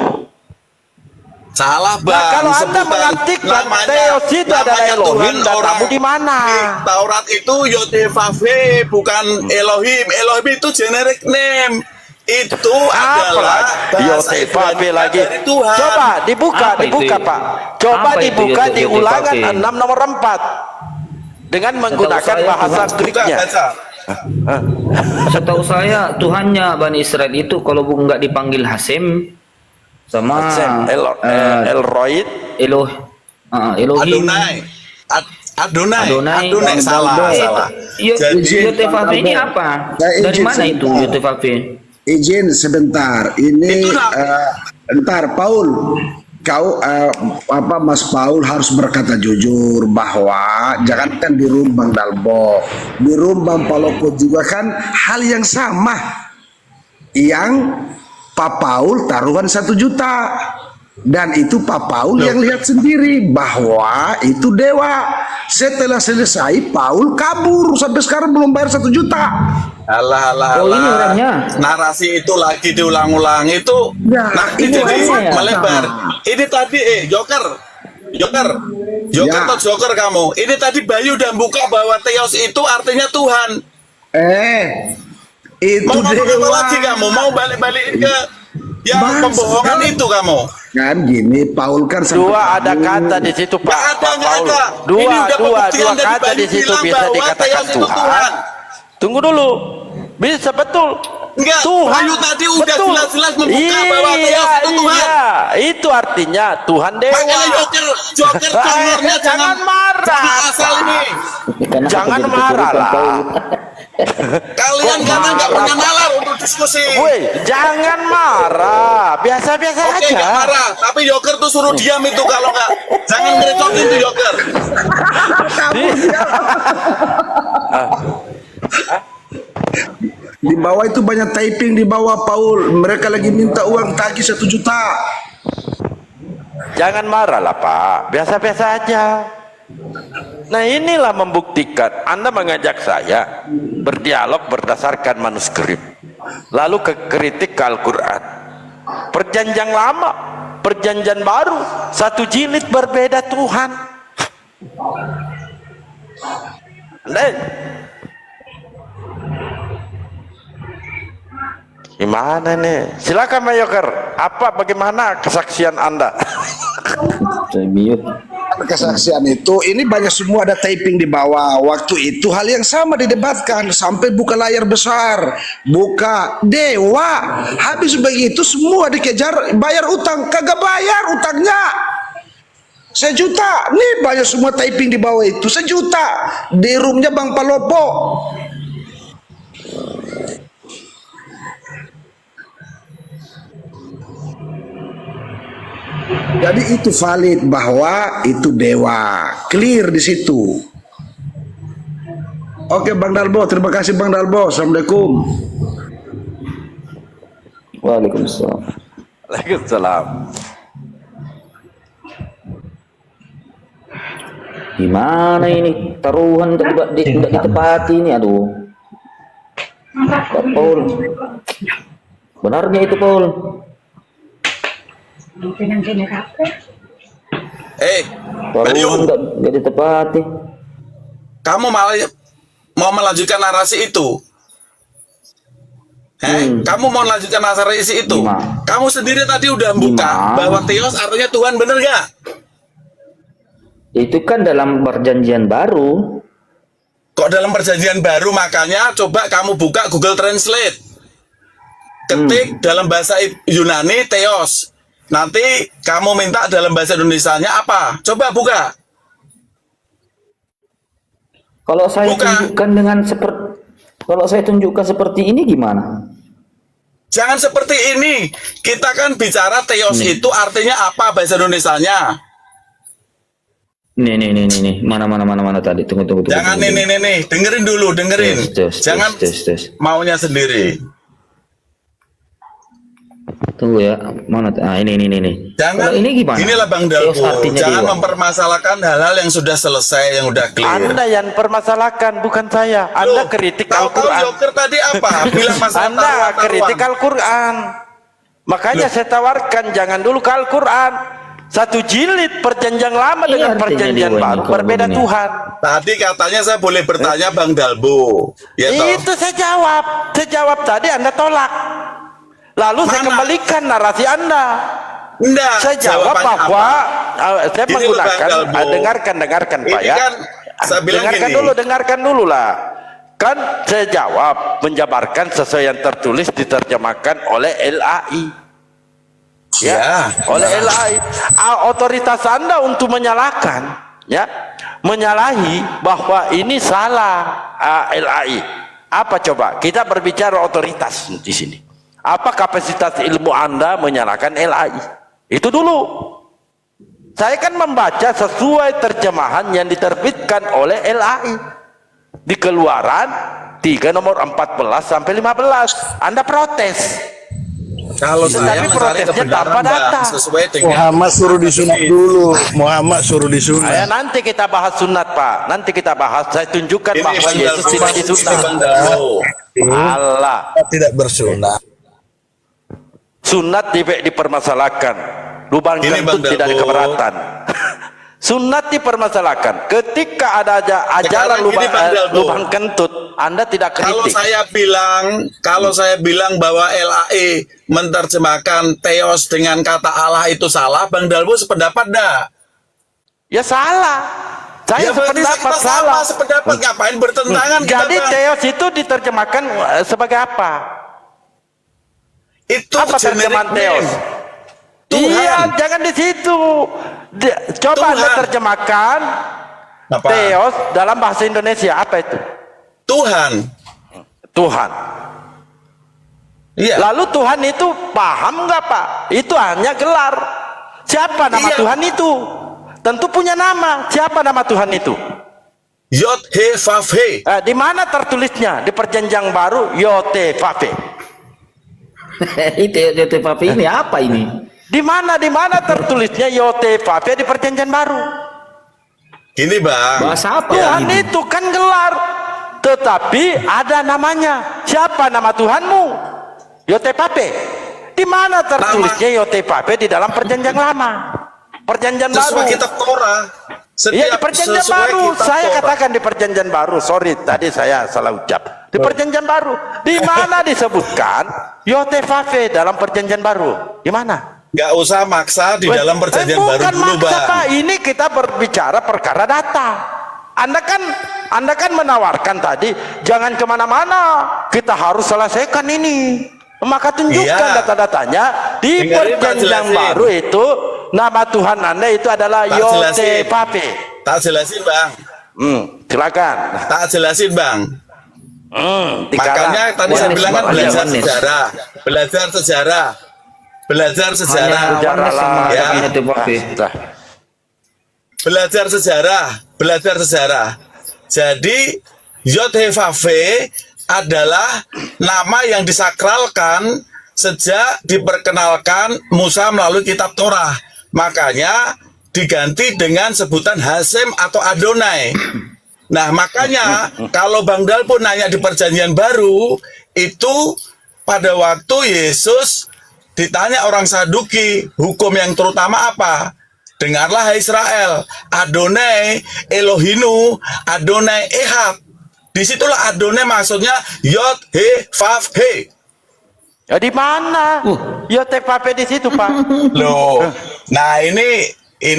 Salah, Bang. Nah, kalau Anda Sebutan mengartikan namanya- Theos itu adalah namanya Elohim, Tuhan datamu orang di mana? di Taurat itu Yotevave, bukan Elohim. Elohim itu generic name. Itu adalah bahasa Yotevave Ibrani lagi. dari Tuhan. Coba dibuka Apa itu? Pak. Coba Apa itu dibuka di Yotevave? Ulangan 6 nomor 4 dengan menggunakan saya bahasa Tuhan. Greeknya. Baca. Setahu saya Tuhannya Bani Israel itu kalau nggak dipanggil Hasem sama Hashem, Elroid, Elohim. Adonai Adonai. salah. Jadi Yotevave ini apa? Saya Dari izin mana itu sebentar. Yotevave? Izin sebentar. Ini Itu lah. entar Paul, kau Mas Paul harus berkata jujur bahwa jangankan di room Bang Dalbo, di room Bang Paloko juga kan hal yang sama. Yang Pak Paul taruhan 1 juta. Dan itu Pak Paul yang lihat sendiri bahwa itu dewa. Setelah selesai Paul kabur sampai sekarang belum bayar 1 juta. Alah. Oh, ini orangnya. Narasi itu lagi diulang-ulang itu Ya, nanti ini jadi orangnya. melebar. Ini tadi Joker Ya. atau Joker kamu. Ini tadi Bayu udah buka bahwa Theos itu artinya Tuhan. Itu Mau ngomong apa dewa. lagi kamu? Mau balik-balikin ke yang Mas, pembohongan kan- itu kamu? Kan gini, Paul kan sampai dua ada kabur. kata di situ Pak. Nggak ada, Pak nggak Paul. ada. Dua Ini udah pembuktian dari kata Bayu di situ bilang bisa bahwa dikatakan Theos itu Tuhan. Tuhan. Tunggu dulu. Bisa betul. Enggak, Tuhan. Bayu tadi udah Betul. jelas-jelas membuka bahwa Theos itu Tuhan. Iya, itu artinya Tuhan dewa. Makanya Joker jongornya Jangan marah. asal ini. Kenapa Jangan jadi marah kesulitan, lah. Paul? Kalian karena nggak punya nalar untuk diskusi. Woi, jangan marah. Biasa-biasa Oke, aja. nggak marah. Tapi Joker tuh suruh diam itu kalau nggak. Jangan ngerecokin tuh Joker. Di bawah itu banyak typing di bawah Paul. Mereka lagi minta uang tagih 1 juta. Jangan marah lah Pak. Biasa-biasa aja. Nah inilah membuktikan Anda mengajak saya berdialog berdasarkan manuskrip, lalu kritik ke Al-Quran. Perjanjian lama, perjanjian baru, 1 jilid berbeda Tuhan. Nah, gimana nih? Silakan Pak Yoker. Bagaimana kesaksian Anda? Saya mute. Kesaksian itu ini banyak semua ada typing di bawah. Waktu itu hal yang sama didebatkan sampai buka layar besar, buka dewa. Habis begitu semua dikejar bayar utang, kagak bayar utangnya. 1 juta. Nih banyak semua typing di bawah itu 1 juta di roomnya Bang Palopo. Jadi itu valid bahwa itu dewa, clear di situ. Oke Bang Dalbo, terima kasih Bang Dalbo. Assalamualaikum. Waalaikumsalam. Waalaikumsalam. Gimana ini taruhan tidak ditepati ini, aduh. Pak Paul, benarnya itu Paul? Bayu, Taruhan nggak ditepati. kamu malah mau melanjutkan narasi itu? Kamu mau melanjutkan narasi itu? Gimana? Kamu sendiri tadi udah buka Gimana? bahwa Theos artinya Tuhan, bener gak? Itu kan dalam perjanjian baru. Kok dalam perjanjian baru, makanya coba kamu buka Google Translate. Ketik dalam bahasa Yunani Theos. Nanti kamu minta dalam bahasa Indonesianya apa? Coba buka. Kalau saya Bukan. tunjukkan dengan kalau saya tunjukkan seperti ini gimana? Jangan seperti ini. Kita kan bicara teos itu artinya apa bahasa Indonesianya? Nih. Mana tadi? Tunggu. Jangan tunggu. nih. Dengerin dulu, dengerin. Tes. Jangan maunya sendiri. Tunggu ya. Mana? Ini. Jangan. Kalau ini gimana? Inilah Bang Teos Dalbo. artinya Jangan dewa. mempermasalahkan hal-hal yang sudah selesai, yang udah clear. Anda yang permasalahkan, bukan saya. Anda Loh, kritik tahu-tahu Al-Quran. Joker tadi apa? Bilang masalah Anda taruhan-taruhan. kritik Al-Quran. Makanya saya tawarkan jangan dulu ke Al-Quran. Satu jilid perjanjian lama Ini dengan artinya perjanjian dewa ini, baru kalau berbeda begini. Tuhan. Tadi katanya saya boleh bertanya Bang Dalbo. Ya toh? Itu saya jawab. Saya jawab tadi, Anda tolak. Lalu saya Mana? kembalikan narasi Anda. Enggak. Saya jawab jawabannya bahwa saya Gini loh, menggunakan Bang Dalbo. dengarkan Pak Ini ya. kan saya bilang Dengarkan dulu lah. Kan saya jawab menjabarkan sesuai yang tertulis diterjemahkan oleh LAI. Ya. Oleh LAI. Otoritas Anda untuk menyalahkan ya, menyalahi bahwa ini salah LAI. Apa coba? Kita berbicara otoritas di sini. Apa kapasitas ilmu Anda menyalahkan LAI? Itu dulu. Saya kan membaca sesuai terjemahan yang diterbitkan oleh LAI di Keluaran 3 nomor 14 sampai 15. Anda protes. Kalau saya Tapi mencari protesnya kebenaran tanpa Bang, data. sesuai dengan Muhammad suruh disunat dulu. Muhammad suruh disunat. Nanti kita bahas sunat Pak. Nanti kita bahas. Saya tunjukkan ini bahwa Bang Yesus Dalbo, tidak ini disunat. Bang Dalbo. Allah. Tidak bersunat. Sunat dipermasalahkan. Lubang Ini kentut Bang tidak ada Dalbo. keberatan. Sunat dipermasalahkan. Ketika ada ajaran Sekarang gini, Bang Dalbo. lubang kentut, Anda tidak Kalau kritik. saya bilang bahwa LAE menerjemahkan teos dengan kata Allah itu salah, Bang Dalbo sependapat enggak? Ya salah. Saya berarti sependapat kita salah. sama sependapat, ngapain bertentangan kita, Jadi Bang? teos itu diterjemahkan sebagai apa? Itu Apa generic terjemahan name. teos? Tuhan. Iya, jangan di situ. Coba Tuhan. Anda terjemahkan Apa? teos dalam bahasa Indonesia. Apa itu? Tuhan. Tuhan. Iya. Lalu Tuhan itu paham nggak Pak? Itu hanya gelar. Siapa nama Iya. Tuhan itu? Tentu punya nama. Siapa nama Tuhan itu? Yod He Vav He. Di mana tertulisnya? Di Perjanjian Baru Yotevave. Itu ini apa ini? Di mana Iya. tertulisnya Yotevave di Perjanjian Baru? Gini Bang. Bahasa apa Tuhan ini? itu kan gelar, tetapi ada namanya. Siapa nama Tuhanmu? Yotevave. Di mana tertulisnya Yotevave di dalam Perjanjian Lama? Perjanjian Sesuai Baru. kitab Torah. Iya di Perjanjian sesuai Baru. kitab Saya Torah. katakan di Perjanjian Baru. Sorry, tadi saya salah ucap. Di Perjanjian Baru. Di mana disebutkan Yotevave dalam Perjanjian Baru? Di mana? Nggak usah maksa di dalam perjanjian baru bukan dulu maksa, Bang. Pak. Ini kita berbicara perkara data. Anda kan menawarkan tadi jangan kemana-mana, kita harus selesaikan ini. Maka tunjukkan Iya. data-datanya di Dengerin, tak Perjanjian jelasin. Baru itu nama Tuhan Anda itu adalah Tak jelasin. Yotevave. Tak jelasin Bang. Silakan. Tak jelasin Bang. Dikarang. Makanya tadi saya Wanis, bilang kan Bang, belajar wanis. sejarah. Belajar sejarah. Belajar sejarah. Sejarah lah. Ya. Nah, Belajar sejarah. Belajar sejarah. Jadi Yod-Heh-Vav-He adalah nama yang disakralkan sejak diperkenalkan Musa melalui kitab Torah. Makanya diganti dengan sebutan Hasem atau Adonai. Nah makanya kalau Bang Dal pun nanya di Perjanjian Baru itu pada waktu Yesus ditanya orang Saduki hukum yang terutama apa? Dengarlah hai Israel, Adonai Elohinu, Adonai Ehad. Disitulah Adonai maksudnya Yod He Vav He. ya di mana? Yotevave di situ, Pak. Loh, nah ini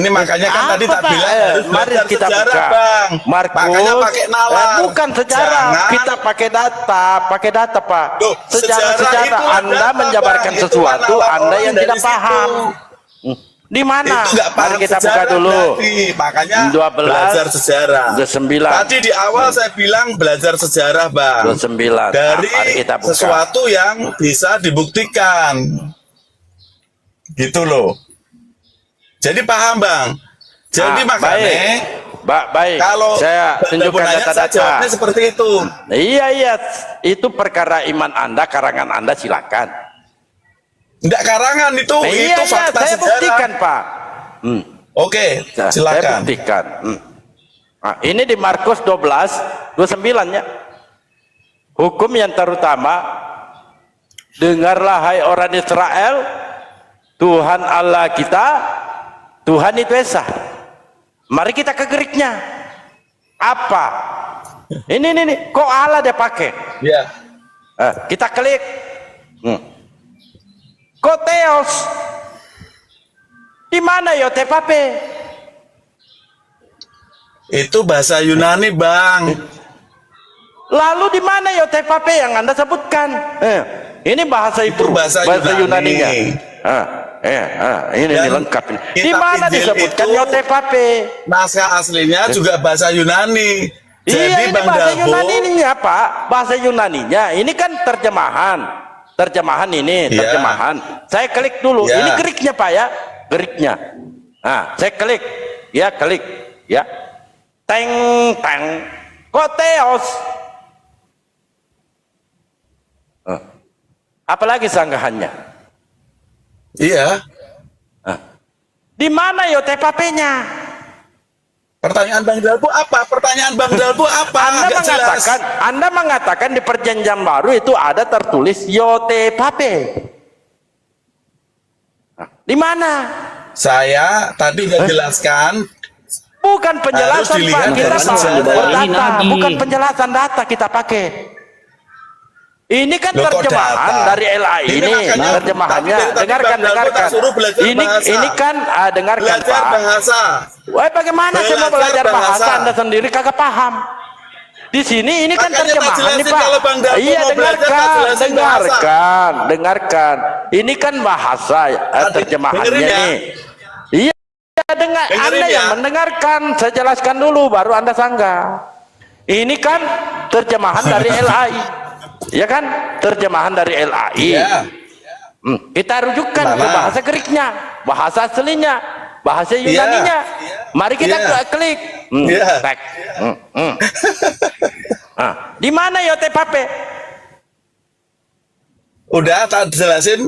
makanya kan Apa, tadi tak Pak? bilang harus Mari belajar kita sejarah buka. Bang. Markus, Makanya pakai nalar. bukan sejarah, Jangan. kita pakai data, Pak. Loh, sejarah Sejarah itu Anda data, menjabarkan Bang. Itu sesuatu, nalar Anda orang yang dari tidak situ. paham. Di mana? Itu nggak paham Mari kita buka sejarah dulu. berarti. Makanya 12, belajar sejarah. 29. Tadi di awal saya bilang belajar sejarah, Bang. 29. Dari Mari kita buka. sesuatu yang bisa dibuktikan. Gitu loh. Jadi paham, Bang. Jadi makanya baik. kalau Saya tunjukkan saya data-data. jawabnya seperti itu. Iya, itu perkara iman Anda, karangan Anda, silakan. Enggak karangan itu fakta saya sejarah. buktikan, Pak. Oke, Saya silakan. buktikan. Nah, ini di Markus 12, 29 ya. Hukum yang terutama, dengarlah hai orang Israel, Tuhan Allah kita, Tuhan itu Esa. Mari kita ke Greeknya. Apa? Ini. Kok Allah dia pakai? Ya. Kita klik. Kok Theos? Di mana yo Tepape? Itu bahasa Yunani, Bang. Lalu di mana yo Tepape yang Anda sebutkan? Ini bahasa Itu bahasa Yunaninya. Ini lengkap ini. Di mana disebutkan yo Tepape? Naskah aslinya juga bahasa Yunani. Iya, Jadi ini Bang bahasa Dalbo, Yunaninya, Pak. Bahasa Yunaninya. Ini kan terjemahan. Terjemahan. Saya klik dulu. Ya. Ini Greeknya, Pak ya. Greeknya. Nah, saya klik. Ya, klik. Ya. Teng. Kok Theos? Apalagi sanggahannya? iya. Di mana yo TPP-nya? Pertanyaan Bang Dalbo apa? Nggak jelas. Anda mengatakan di perjanjian baru itu ada tertulis yo TPP. Di mana? Saya tadi udah jelaskan. Bukan penjelasan, Harus Pak. dilihat Kita dari Pak, sejarah. berdata. Lagi. Bukan penjelasan data kita pakai. Ini kan Loh, kok terjemahan data? dari LAI ini. makanya, Terjemahannya. tapi dari tadi Dengarkan. Bang Dalbo tak suruh belajar bahasa. Ini kan dengarkan, Belajar Pak. bahasa. Wah, bagaimana saya mau Belajar belajar bahasa bahasa. Anda sendiri kagak paham? Di sini ini kan Makanya tak terjemahan nih, jelasin Pak. kalau Bang Dalbo Iya, mau belajar, tak jelasin dengarkan. Ini kan bahasa terjemahannya dengerin ya. nih. Iya, dengar. Dengerin Anda ya. yang mendengarkan. Saya jelaskan dulu, baru Anda sanggah. Ini kan terjemahan dari LAI. Ya kan? Terjemahan dari LAI. Iya. Kita rujukan ke Mana? bahasa Greeknya, bahasa aslinya, bahasa Yunaninya. Mari kita klik. Iya. Tek. Di mana yo TPP? Udah tak jelasin?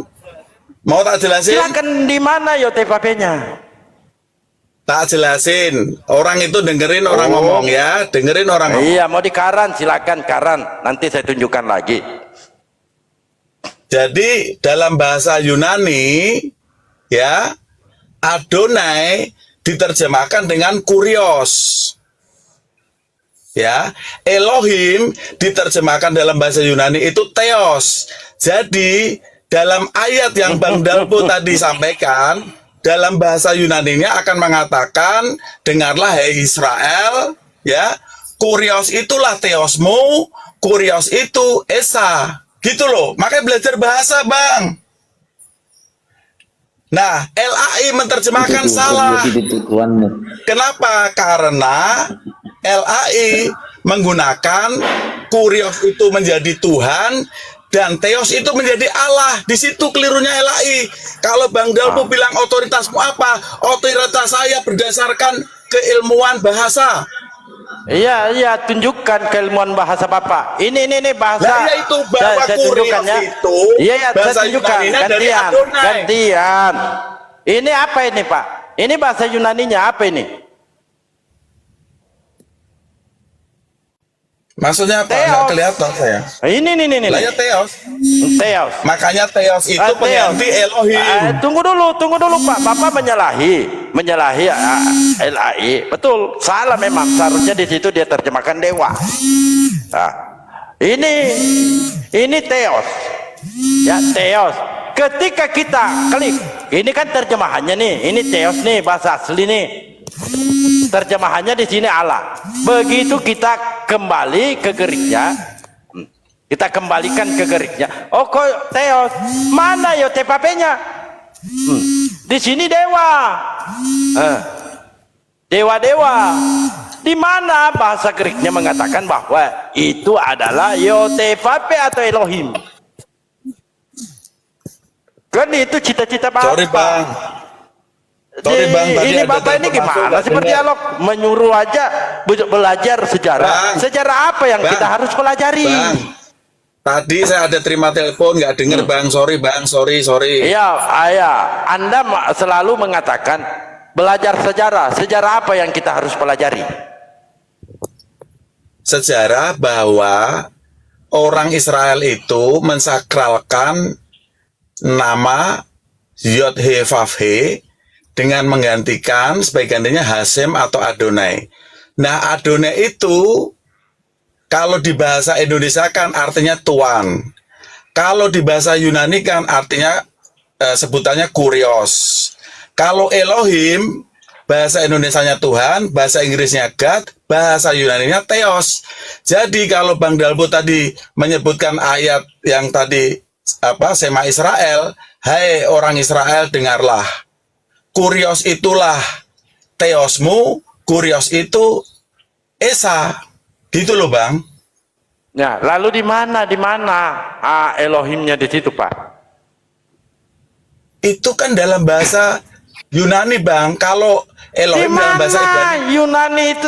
Mau tak jelasin? Silakan, di mana yo TPP-nya? Tak jelasin. Orang itu dengerin orang ngomong ya, dengerin orang ngomong. Iya, mau dikaran, silakan karan. Nanti saya tunjukkan lagi. Jadi dalam bahasa Yunani ya, Adonai diterjemahkan dengan kurios. Ya, Elohim diterjemahkan dalam bahasa Yunani itu theos. Jadi dalam ayat yang Bang Dalbo tadi sampaikan, dalam bahasa Yunaninya akan mengatakan, dengarlah hai Israel, ya, kurios itulah theosmu, kurios itu esa, gitu loh. Makanya belajar bahasa, Bang. Nah, LAI menerjemahkan salah. Kenapa? Karena LAI menggunakan kurios itu menjadi Tuhan dan Theos itu menjadi Allah. Di situ kelirunya LAI. Kalau Bang Dalbo bilang otoritasmu apa? Otoritas saya berdasarkan keilmuan bahasa. Iya, tunjukkan keilmuan bahasa Bapak. Ini bahasa. Nah, ya itu bahwa saya tunjukkan ya. itu Iya, saya bahasa tunjukkan. Yunaninya dari Gantian. Adonai. Ini apa ini, Pak? Ini bahasa Yunaninya apa ini? Maksudnya apa? Theos. Nggak kelihatan saya. Ini. Lah ya Theos. Theos. Makanya Theos itu Theos. pengganti Elohim. Tunggu dulu Pak. Bapak menyalahi LAI. Betul, salah memang. Seharusnya di situ dia terjemahkan dewa. Nah, ini Theos. Ya, Theos. Ketika kita klik, ini kan terjemahannya nih. Ini Theos nih, bahasa asli nih. Terjemahannya di sini Allah. Begitu kita kembali ke Greeknya, kita kembalikan ke Greeknya. Oh, kok Theos? Mana yo TPP-nya? Di sini dewa. Dewa-dewa. Di mana bahasa Greknya mengatakan bahwa itu adalah Yotefape atau Elohim. Kan itu cita-cita Bapak. Sorry Bang. Sorry Bang, tadi Ini ada Bapak ini telepon gimana masuk, sih berdialog? Menyuruh aja belajar sejarah. Bang. Sejarah apa yang Bang. kita harus pelajari? Bang, tadi saya ada terima telepon, nggak denger Bang. Sorry Bang, sorry. Iya, Anda selalu mengatakan belajar sejarah. Sejarah apa yang kita harus pelajari? Sejarah bahwa orang Israel itu mensakralkan nama Yod-Heh-Vav-He dengan menggantikan sebagai gantinya Hasem atau Adonai. Nah, Adonai itu kalau di bahasa Indonesia kan artinya Tuan. Kalau di bahasa Yunani kan artinya sebutannya Kurios. Kalau Elohim bahasa Indonesianya Tuhan, bahasa Inggrisnya God, bahasa Yunaninya Theos. Jadi kalau Bang Dalbo tadi menyebutkan ayat yang tadi Sema Israel, hai orang Israel dengarlah. Kurios itulah Theosmu, Kurios itu Esa. Gitu loh Bang. Ya, lalu di mana Elohimnya di situ, Pak? Itu kan dalam bahasa Yunani Bang. Kalau Elohim dalam bahasa Ibrani, Yunani itu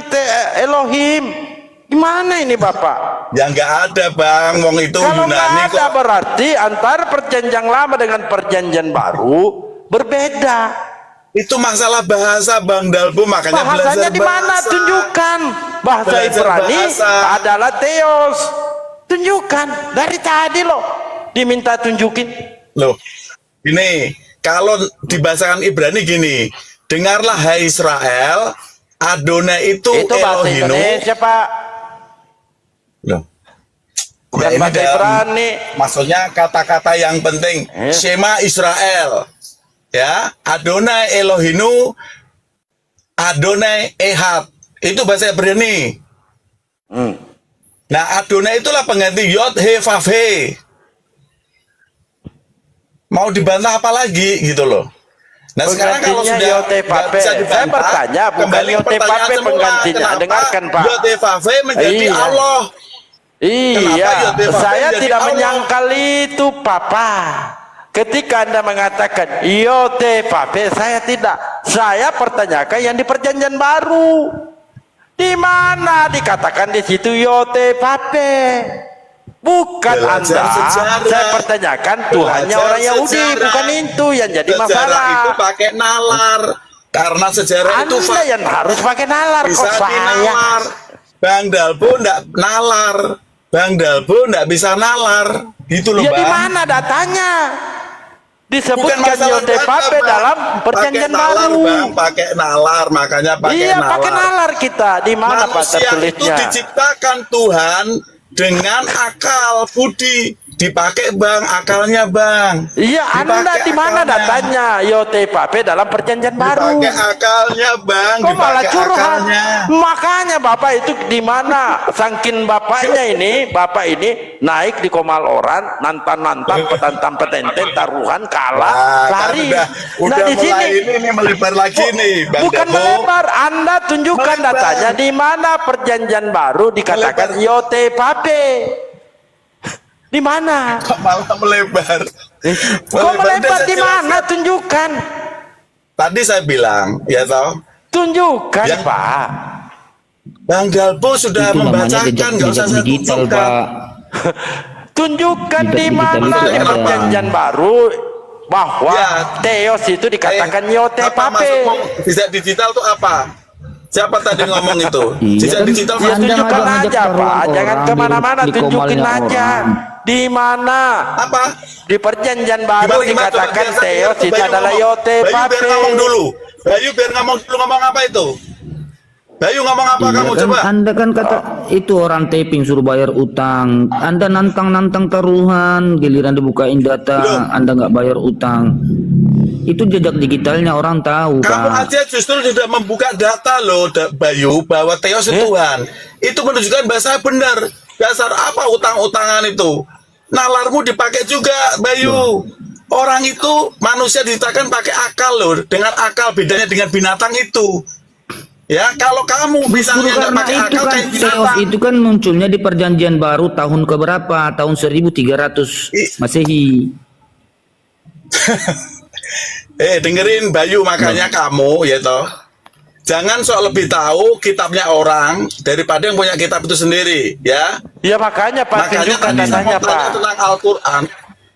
Elohim. Gimana ini Bapak? ya nggak ada Bang. Wong itu Kalau Yunani nggak ada kok. berarti antara perjanjian lama dengan perjanjian baru berbeda. Itu masalah bahasa Bang Dalbo, makanya Bahasanya belajar di mana? bahasa. Tunjukkan. Bahasa Belajar Ibrani bahasa. adalah Theos. Tunjukkan. Dari tadi loh diminta tunjukin. Loh, ini kalau dibahasakan Ibrani gini, dengarlah hai Israel, Adonai itu Bahasa Elohim. Indonesia, Pak. Loh. Bukan Ya, ini bahasa dalam- Ibrani. Maksudnya kata-kata yang penting. Shema Israel. Ya, Adonai Elohinu, Adonai Ehad. Itu bahasa Ibrani. Nah, Adonai itulah pengganti Yod He Vav He. Mau dibantah apa lagi gitu loh. Nah, sekarang kalau Penggantinya sudah Yotefape. nggak bisa Saya dibantah, bertanya, bukan kembali ke Yotefape pertanyaan semula. penggantinya. Kenapa Dengarkan, Pak. Yod He Vav He menjadi Iya. Allah. Kenapa Iya, Yotefape saya jadi tidak Allah? menyangkal itu, Papa. Ketika Anda mengatakan Yotefape, saya tidak. Saya pertanyakan yang di perjanjian baru. Di mana dikatakan di situ Yotefape? Bukan Belajar Anda. sejarah. Saya pertanyakan Tuhannya Belajar orang Yahudi, sejarah. bukan itu yang jadi Sejarah masalah. itu pakai nalar. Karena sejarah itu Anda yang harus pakai nalar, bisa kok saya. dinalar. Bang Dalbo enggak nalar. Bang Dalbo enggak bisa nalar. Gitu loh, Ya Bang. di mana datanya? Bukan Disebutkan masalah Yotefape data, Bang. dalam perjanjian Pakai nalar, baru. Bang, pakai nalar, makanya pakai Iya, nalar. pakai nalar kita. Di mana Pak Manusia itu tertulisnya? diciptakan Tuhan dengan akal budi. Dipakai Bang akalnya Bang. Iya, Anda Dipakai di mana akalnya. datanya Yotefape dalam perjanjian baru? Dipakai akalnya Bang. Kok malah Dipakai curhat? akalnya. Makanya Bapak itu di mana? Saking Bapaknya ini, Bapak ini naik di Komal Oran, nantang-nantang, petantang-petenten, taruhan, kalah, Kan lari. udah Nah di sini mulai ini melebar lagi nih Bang bukan Dabo. melebar, Anda tunjukkan Melebar. datanya di mana perjanjian baru dikatakan Melebar. Yotefape. Di mana? Kok malah melebar? Kok melebar Udah di saya mana? jelaskan. Tunjukkan. Tadi saya bilang, ya toh, Tunjukkan, Ya. Pak. Bang Dalbo sudah Itu namanya membacakan, jejak, nggak usah jejak saya digital, tunjukkan. Pak. Tunjukkan Tidak di digital mana itu di ada. perjanjian baru bahwa Ya. Theos itu dikatakan Apa Yotefape. maksudmu jejak digital itu apa? Siapa tadi ngomong itu? Iya Jejak kan, digital Ya Anda tunjukkan ngajak-ngajak aja, taruhan Pak. Jangan orang kemana-mana, di tunjukin komalnya aja. orang. Di mana? apa? Di perjanjian baru Gimana, gimana? dikatakan Biasa, Theos Bayu itu adalah ngomong. Bayu biar Yotefape. ngomong dulu. Bayu biar ngomong dulu, ngomong apa itu? Bayu ngomong apa Iya kamu kan, coba? Anda kan kata itu orang taping suruh bayar utang. Anda nantang-nantang taruhan, giliran dibukain data, Loh. Anda nggak bayar utang. Itu jejak digitalnya orang tahu, Kamu Pak. aja justru sudah membuka data loh, Bayu, bahwa Theos itu Tuhan. Itu menunjukkan bahasa benar. Dasar apa utang-utangan itu? Nalarmu dipakai juga, Bayu. Orang itu manusia diciptakan pakai akal loh. Dengan akal bedanya dengan binatang itu. Ya, kalau kamu misalnya nggak Karena pakai itu akal kan kayak Theos binatang. itu kan munculnya di perjanjian baru tahun keberapa? Tahun 1300 Masehi. Dengerin Bayu, makanya kamu ya toh. Jangan sok lebih tahu kitabnya orang daripada yang punya kitab itu sendiri, ya. Ya makanya Pak, Makanya tunjukkan tadi saya datanya mau tanya Pak. tentang Al-Quran.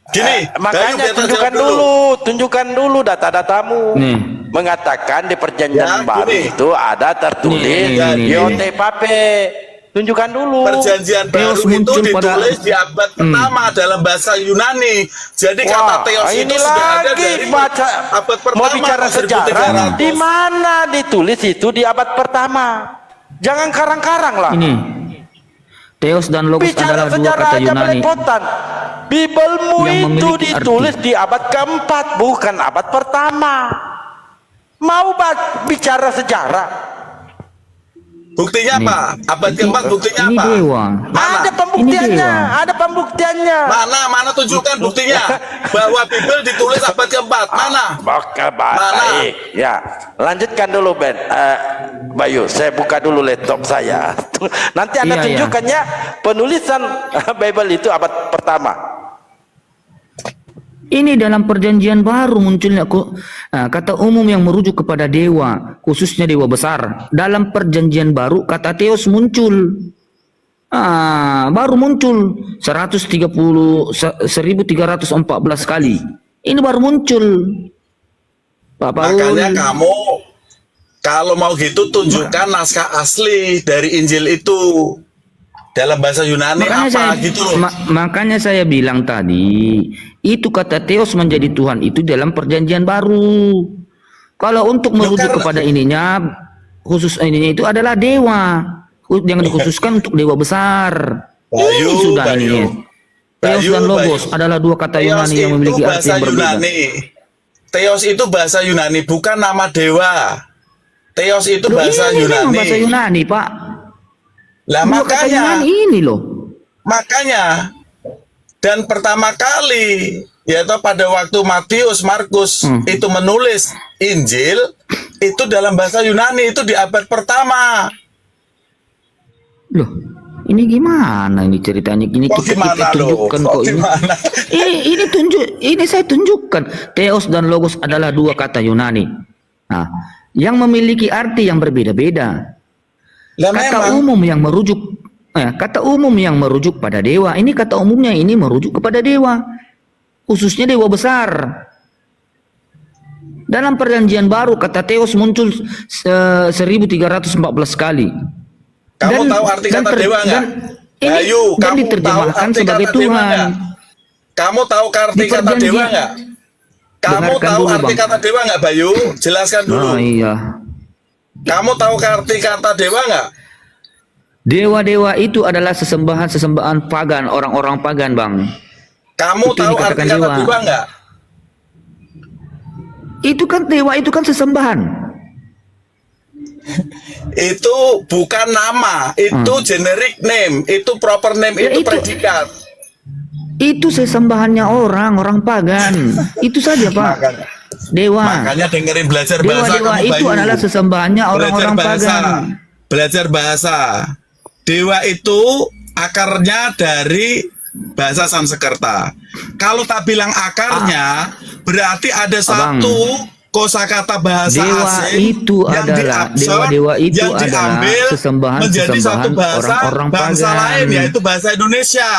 Gini, Bayu Makanya biar saya tunjukkan jawab tunjukkan dulu data-datamu. Nih. Mengatakan di perjanjian Ya, baru gini. itu ada tertulis Nih. Yote Pape. Tunjukkan dulu. Perjanjian Theos baru itu muncul pada- ditulis di abad pertama dalam bahasa Yunani. Jadi kata Wah, Theos ini itu sudah ada lagi dari baca abad pertama. mau bicara tahun sejarah 1300. di mana ditulis itu di abad pertama. Jangan karang-karang lah. Ini Theos dan Logos Bicara adalah dua sejarah kata aja Yunani. belepotan. Bibelmu Yang itu memiliki ditulis arti. di abad keempat, bukan abad pertama. Mau bicara sejarah? Buktinya Nih. apa? Abad keempat buktinya Ini apa? dewa. Mana? Ada pembuktiannya, Ini dewa. ada pembuktiannya. Mana tunjukkan buktinya bahwa Bible ditulis abad keempat. Mana? Baik, ya. Lanjutkan dulu Ben. Bayu, saya buka dulu laptop saya. Nanti Anda Iya, iya. tunjukkannya penulisan Bible itu abad pertama. Ini dalam perjanjian baru munculnya kata umum yang merujuk kepada dewa, khususnya dewa besar. Dalam perjanjian baru kata Theos muncul. Baru muncul 1314 kali. Ini baru muncul. Pak Paul. Makanya kamu kalau mau gitu tunjukkan naskah asli dari Injil itu dalam bahasa Yunani gitu loh. Makanya saya bilang tadi, itu kata Theos menjadi Tuhan itu dalam perjanjian baru. Kalau untuk merujuk kepada ininya, khusus ininya itu adalah dewa. Yang dikhususkan untuk dewa besar. Ini sudah ini. Theos dan Logos adalah dua kata Yunani yang memiliki arti yang berbeda. Theos itu bahasa Yunani, bukan nama dewa. Theos itu Loh, bahasa ini Yunani. memang bahasa Yunani, Pak. Lah Dua kata Yunani ini loh. makanya dan pertama kali yaitu pada waktu Matius, Markus itu menulis Injil itu dalam bahasa Yunani itu di abad pertama. Loh, ini gimana ini ceritanya? Ini Kok kita gimana tunjukkan loh? kok ini. Gimana? Ini saya tunjukkan. Theos dan Logos adalah dua kata Yunani. Nah, yang memiliki arti yang berbeda-beda. Lah Kata memang umum yang merujuk pada dewa. Ini kata umumnya ini merujuk kepada dewa, khususnya dewa besar. Dalam perjanjian baru kata Theos muncul 1314 kali. kamu tahu arti kata dewa nggak? Bayu, dan kamu tahu diterjemahkan arti sebagai kata dewa Tuhan. nggak? Kamu tahu arti Di kata perjanjian- dewa nggak? Kamu Dengarkan tahu dulu, arti Bang. kata dewa nggak, Bayu? Jelaskan dulu. Oh iya. Kamu tahu arti kata dewa nggak? Dewa-dewa itu adalah sesembahan pagan, orang-orang pagan, Bang. Kamu Itu tahu arti dikatakan kata dewa. dewa nggak? Itu kan dewa, itu kan sesembahan. Itu bukan nama, itu generic name, itu proper name, Ya, itu itu- predikat. Itu sesembahannya orang pagan. Itu saja, Pak. Makanya- Dewa. Makanya dengerin belajar bahasa Dewa-dewa kamu, itu Bayu. adalah sesembahannya orang-orang pagan. Belajar bahasa. Dewa itu akarnya dari bahasa Sanskerta. Kalau tak bilang akarnya, berarti ada satu kosakata bahasa Dewa asing itu yang adalah diabsorb, dewa-dewa itu yang adalah diambil menjadi satu bahasa orang-orang bangsa pagan. lain, yaitu bahasa Indonesia.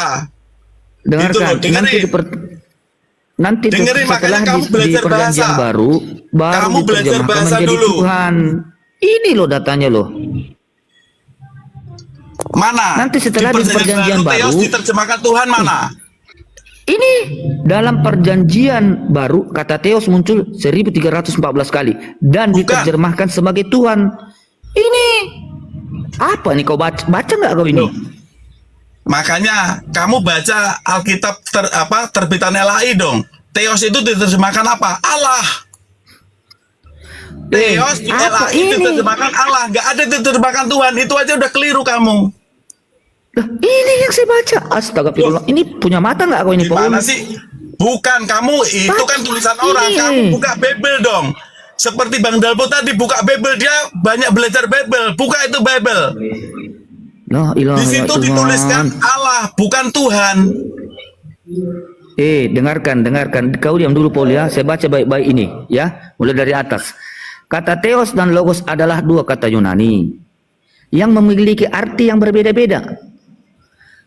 Dengarkan, Gitu loh, dengerin. nanti Dengerin, setelah makanya kamu di belajar perjanjian bahasa. baru Kamu belajar diterjemahkan bahasa menjadi dulu. Tuhan. Ini loh datanya loh. Mana? Nanti setelah di perjanjian baru- Theos diterjemahkan Tuhan mana? Ini dalam perjanjian baru kata Theos muncul 1314 kali dan Bukan. diterjemahkan sebagai Tuhan. Ini apa nih, kau baca nggak kau ini? Loh. Makanya kamu baca Alkitab terbitan LAI dong. Theos itu diterjemahkan apa? Allah. Theos di apa LAI ini? diterjemahkan Allah, nggak ada diterjemahkan Tuhan. Itu aja udah keliru kamu. Lah, ini yang saya baca. Astagfirullah. Ini punya mata nggak kau ini, Gimana Paul? sih? Bukan kamu, itu kan tulisan orang. Kamu buka Bible dong. Seperti Bang Dalbo tadi buka Bible, dia banyak belajar Bible. Buka itu Bible. La ilaha Di situ Tuhan. dituliskan Allah, bukan Tuhan. Dengarkan. Kau diam dulu, Paul, ya. Saya baca baik-baik ini, ya. Mulai dari atas. Kata Theos dan Logos adalah dua kata Yunani yang memiliki arti yang berbeda-beda.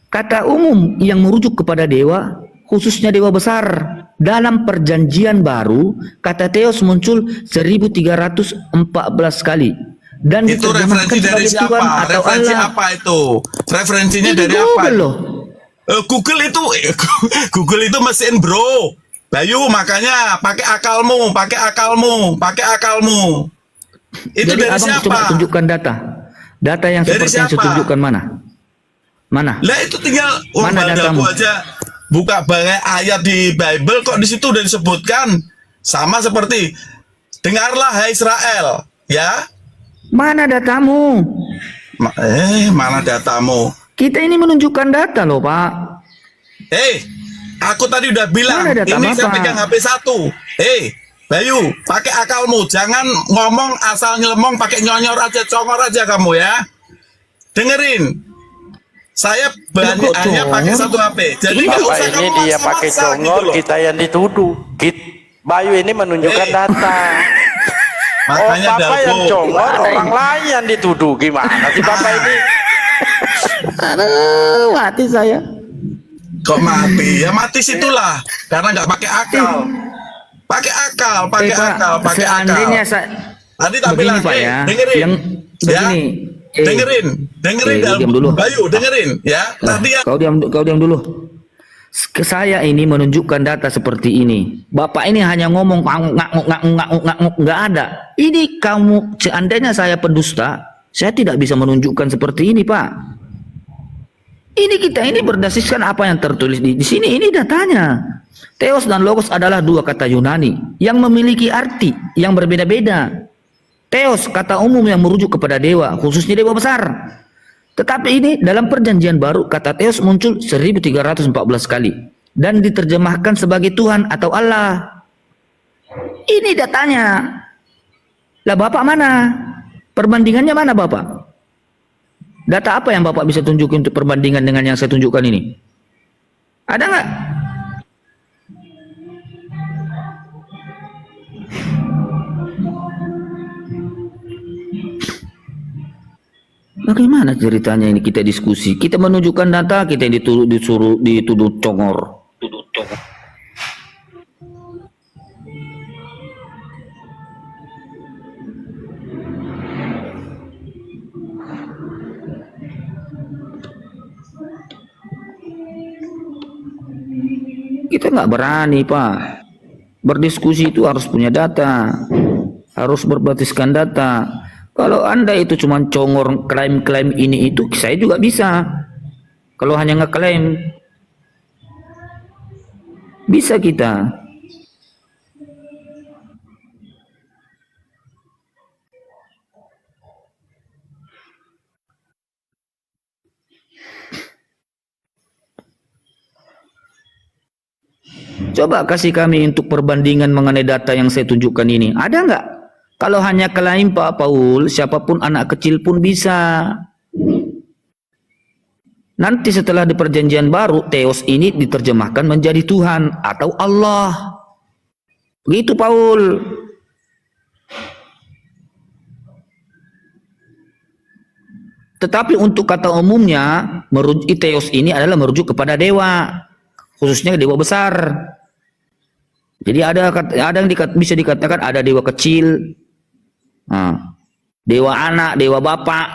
Kata umum yang merujuk kepada dewa, khususnya dewa besar. Dalam perjanjian baru, kata Theos muncul 1314 kali. Dan Itu diterjemahkan referensi dari sebagai siapa? Tuhan atau Referensi Allah. apa itu? Referensinya Ini dari apa? Google loh. Google itu Google itu mesin, bro. Bayu, makanya pakai akalmu. Itu Jadi dari abang siapa? coba tunjukkan data. Data yang Dari seperti yang saya siapa? tunjukkan mana? Mana? Lah itu tinggal Mana datamu? aja buka banyak ayat di Bible, kok di situ udah disebutkan. Sama seperti dengarlah hai Israel, ya. Mana datamu? Mana datamu? Kita ini menunjukkan data loh, Pak. Aku tadi udah bilang, Mana data ini saya Bapak? pegang HP 1. Bayu, pakai akalmu, jangan ngomong asal nyelemong, pakai nyonyor aja, congor aja kamu ya. Dengerin, saya kok hanya pakai congor? satu HP, jadi nggak Bapak usah ini kamu dia maksa-maksa pakai gitu congol, loh. kita yang dituduh. Bayu ini menunjukkan data. Makanya Bapak yang Dalbo. congol, orang lain yang dituduh. Gimana sih Bapak ini? Aduh, mati saya. Kok mati? Ya mati situlah, karena nggak pakai akal. Pakai akal. Pak, seandainya Tadi tak begini, bilang, Pak, ya. dengerin. Yang begini. Dengerin lu diam dulu. Bayu, dengerin ya. Tadi ya. Kau diam dulu. Ke saya ini menunjukkan data seperti ini. Bapak ini hanya ngomong ngak nggak ada. Ini kamu, seandainya saya pendusta, saya tidak bisa menunjukkan seperti ini, Pak. Ini kita ini berdasarkan apa yang tertulis di sini. Ini datanya. Theos dan Logos adalah dua kata Yunani yang memiliki arti yang berbeda-beda. Theos kata umum yang merujuk kepada dewa, khususnya dewa besar. Tetapi ini dalam perjanjian baru kata Theos muncul 1314 kali dan diterjemahkan sebagai Tuhan atau Allah. Ini datanya. Lah Bapak mana? Perbandingannya mana Bapak? Data apa yang Bapak bisa tunjukin untuk perbandingan dengan yang saya tunjukkan ini? Ada nggak? Bagaimana ceritanya ini kita diskusi? Kita menunjukkan data, kita dituduh congor. Kita nggak berani, Pak. Berdiskusi itu harus punya data, harus berbasiskan data. Kalau Anda itu cuma congor klaim-klaim ini itu, saya juga bisa. Kalau hanya ngeklaim, bisa kita. Coba kasih kami untuk perbandingan mengenai data yang saya tunjukkan ini. Ada nggak? Kalau hanya klaim Pak Paul, siapapun anak kecil pun bisa. Nanti setelah di perjanjian baru, Theos ini diterjemahkan menjadi Tuhan atau Allah. Begitu Paul. Tetapi untuk kata umumnya, Theos ini adalah merujuk kepada dewa, khususnya dewa besar. Jadi ada yang bisa dikatakan ada dewa kecil, dewa anak, dewa bapak.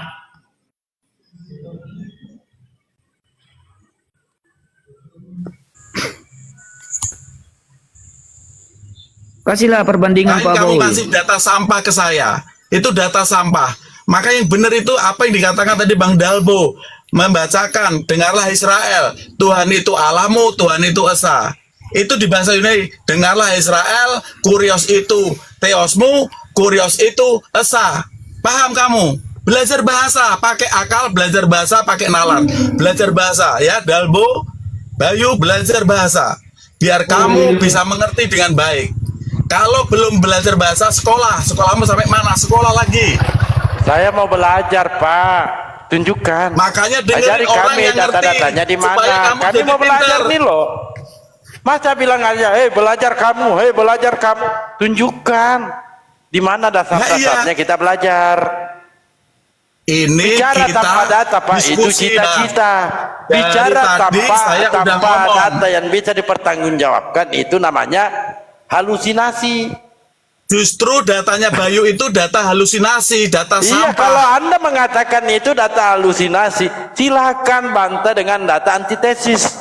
Kasihlah perbandingan Pak Kamu Paul. kasih data sampah ke saya. Itu data sampah. Maka yang benar itu apa yang dikatakan tadi Bang Dalbo. Membacakan, dengarlah Israel. Tuhan itu Allahmu, Tuhan itu Esa. Itu di bahasa Yunani. Dengarlah Israel, Kurios itu Theosmu, Kurios itu Esa. Paham kamu? Belajar bahasa, pakai akal, belajar bahasa, pakai nalar. Belajar bahasa, ya Dalbo, Bayu, belajar bahasa. biar kamu bisa mengerti dengan baik. Kalau belum belajar bahasa, sekolahmu sampai mana? Sekolah lagi. Saya mau belajar, Pak. Tunjukkan. Makanya dengerin ajari orang kami yang ngerti, data-datanya di supaya mana. kamu Kami jadi mau belajar pinter. nih loh. Masa bilang aja, belajar kamu, belajar kamu. Tunjukkan di mana dasar-dasarnya kita belajar. Ini Bicara kita tanpa data, Pak, itu diskusi, Bang. cita-cita. Dari Bicara tadi saya udah tanpa ngomong. data yang bisa dipertanggungjawabkan, itu namanya halusinasi. Justru datanya Bayu itu data halusinasi, data Iya, sampah. kalau Anda mengatakan itu data halusinasi, silakan bantah dengan data antitesis.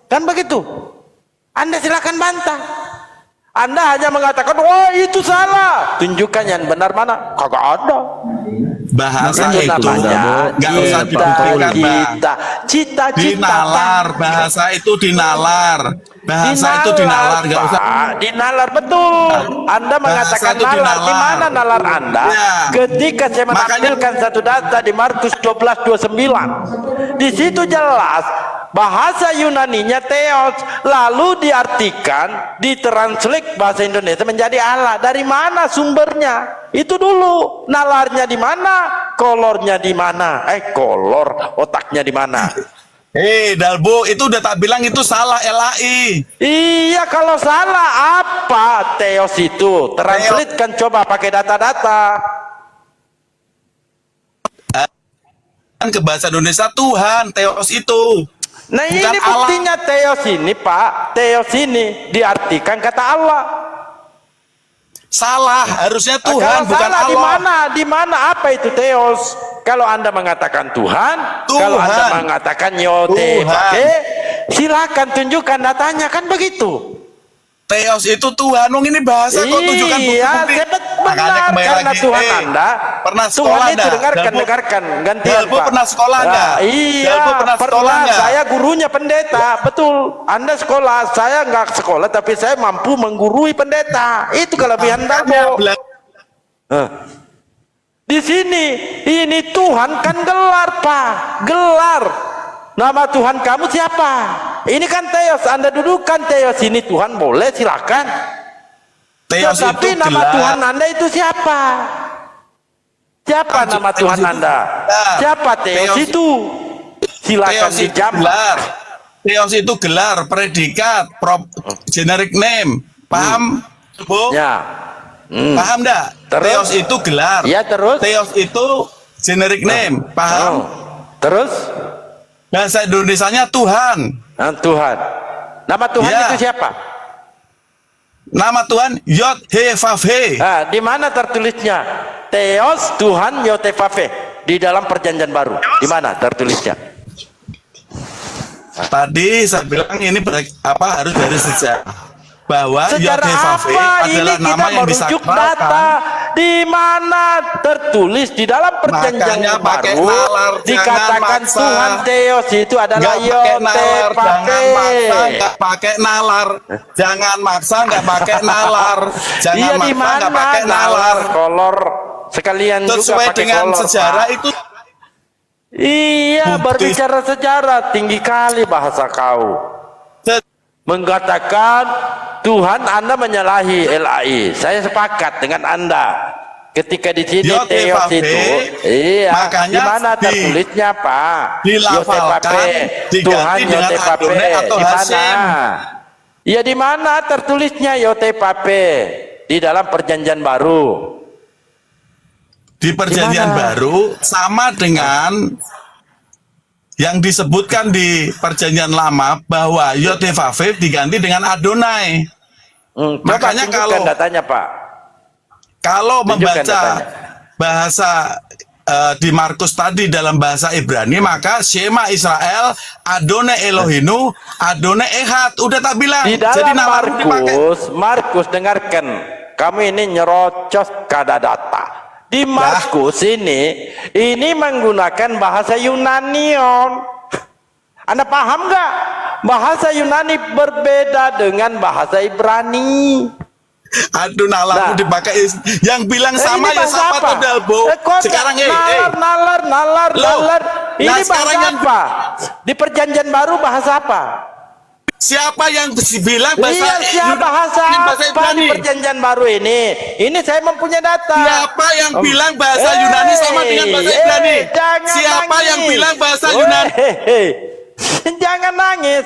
Kan begitu? Anda silakan bantah. Anda hanya mengatakan, wah itu salah. Tunjukkan yang benar mana? Kagak ada. Bahasa Makanya itu nggak usah dibuktikan, Bang. Cita-cita, Dinalar, bahasa itu dinalar. Bahasa itu dinalar, nggak usah. Pak, dinalar betul. Anda mengatakan itu nalar, dinalar. di mana nalar Anda? Ya. Ketika saya menampilkan satu data di Markus 12:29, di situ jelas bahasa Yunaninya theos, lalu diartikan, ditranslate bahasa Indonesia menjadi Allah. Dari mana sumbernya? Itu dulu. Nalarnya di mana? Kolornya di mana? Kolor otaknya di mana? Dalbo, itu udah tak bilang itu salah LAI. Iya, kalau salah apa theos itu? Translate kan coba pakai data-data. Kan ke bahasa Indonesia Tuhan, Theos itu. Nah, Bukan ini buktinya theos ini, Pak. Theos ini diartikan kata Allah. Salah, harusnya Tuhan Kalau bukan salah, Allah. di mana apa itu theos? Kalau Anda mengatakan Tuhan, kalau Anda mengatakan yote, silakan tunjukkan datanya, kan begitu. Theos itu Tuhan, ini bahasa kok tunjukkan bukti-bukti. Makanya kembali karena lagi. Tuhan Anda pernah Tuhan sekolah itu enggak? dengarkan gantian, Dalbo Pak. pernah sekolah enggak? Iya, Dalbo pernah sekolah enggak? Saya gurunya pendeta, betul. Anda sekolah, saya nggak sekolah, tapi saya mampu menggurui pendeta. Itu kelebihan Dalbo. Di sini, ini Tuhan kan gelar, Pak. Gelar. Nama Tuhan kamu siapa? Ini kan theos. Anda dudukkan theos ini Tuhan, boleh silakan. Theos Tetapi itu nama gelar. Tuhan Anda itu siapa? Siapa nama Theos Tuhan itu Anda? gelar. Siapa theos Theos- itu? Silakan Theos itu dijawab. gelar. Theos itu gelar, predikat, generic name. Paham, Bu? Ya. Paham enggak? Terus? Theos itu gelar. Ya, terus? Theos itu generic name. Paham? Terus? Bahasa Indonesianya Tuhan. Tuhan. Nama Tuhan Ya. itu siapa? Nama Tuhan Yod He Vav He. Di mana tertulisnya? Theos Tuhan Yotevave di dalam Perjanjian Baru. Di mana tertulisnya? Tadi saya bilang ini harus dari sejarah. Bahwa Yod Secara He Vav He apa ini adalah kita nama yang merujuk data? disakralkan. Di mana tertulis di dalam Perjanjian Makanya pakai Baru nalar, dikatakan jangan maksa. Tuhan Theos itu adalah Nggak pakai nalar, jangan maksa, Yotevave. nggak pakai nalar, jangan maksa, nggak pakai nalar, jangan Iya, di maksa, mana nggak pakai nalar. kolor sekalian juga Sesuai pakai dengan kolor, sejarah Pak. itu. Iya, Bukti. berbicara sejarah tinggi kali bahasa kau. Mengatakan Tuhan Anda menyalahi LAI. Saya sepakat dengan Anda. Ketika di sini Yod He theos Vav He, itu, iya. makanya Di mana di- tertulisnya, Pak? dilafalkan, Yotevave. diganti Tuhan dengan Yotevave. Adonai atau Di mana? Hasim. Iya, di mana tertulisnya Yotevave? Di dalam Perjanjian Baru. Di Perjanjian Di mana? Baru sama dengan yang disebutkan di Perjanjian Lama bahwa Yod He Vav He diganti dengan Adonai. Coba Makanya tunjukkan kalau- datanya, Pak. Kalau Tunjukkan membaca datanya. bahasa di Markus tadi dalam bahasa Ibrani, maka Shema Israel, Adonai Elohinu, Adonai Ehad. Udah tak bilang. Di Jadi dalam nama itu dipakai. Markus dengarkan, kamu ini nyerocos kada data. Di Markus ini menggunakan bahasa Yunanion. Anda paham nggak? Bahasa Yunani berbeda dengan bahasa Ibrani. Aduh, nalamu Nah. dipakai. Yang bilang sama Ini ya bahasa sama apa? tuh Dalbo. Sekarang nalar. Loh, Ini nah bahasa sekarang yang- apa? Di Perjanjian Baru bahasa apa? Siapa yang bilang bahasa Iya, siapa bahasa bahasa apa di Ibrani? perjanjian baru ini? Ini saya mempunyai data. Siapa yang bilang bahasa Yunani sama dengan bahasa Ibrani? Siapa yang bilang bahasa Yunani? Jangan nangis.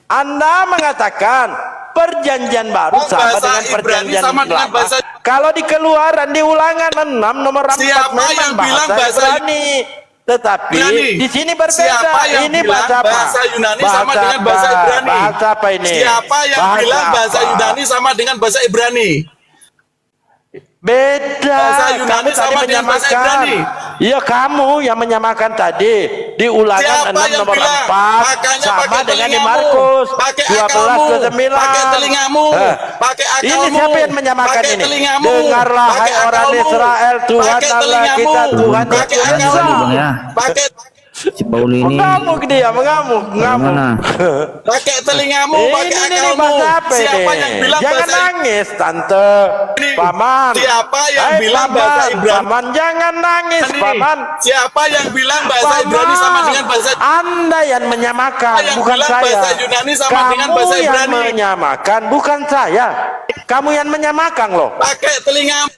Anda mengatakan perjanjian baru Oh, sama bahasa dengan Ibrani perjanjian sama dengan lama. bahasa- Kalau di Keluaran di Ulangan 6 nomor 4 Siapa memang yang bilang bahasa Ibrani. Tetapi Ibrani? di sini berbeda. Siapa yang Ini bilang bahasa apa? bahasa Yunani sama dengan bahasa apa? Ibrani? Bahasa apa ini? Siapa yang bilang bahasa apa? Yunani sama dengan bahasa Ibrani? Beda. Bahasa Yunani Kamu tadi sama dengan bahasa menyamakan. Ibrani. Iya, kamu yang menyamakan tadi di Ulangan Siapa 6 yang nomor bilang? 4 Makanya sama pakai dengan di telingamu, Markus pakai 12 akalmu, 29. pakai telingamu, pakai akalmu. Ini siapa yang menyamakan pakai ini? telingamu, Dengarlah pakai hai orang akalmu, Israel, Tuhan pakai Allah telingamu, kita, Tuhan pakai Yesus. Jangan akalmu, dulu, Bang, ya. pakai Si Paul ini Mengamuk dia, mengamuk. mana? pakai telingamu, pakai Ini akalmu. bahasa apa Siapa ini? yang bilang Jangan bahasa nangis, Tante. Ini, Paman. siapa yang Hai, bilang Paman. bahasa Ibrani? Paman, jangan nangis, Ini, Paman. siapa yang bilang bahasa Ibrani sama dengan bahasa Anda yang menyamakan, yang bukan bilang saya. bahasa Yunani sama Kamu dengan bahasa yang Ibrani? menyamakan, bukan saya. Kamu yang menyamakan loh. pakai telingamu,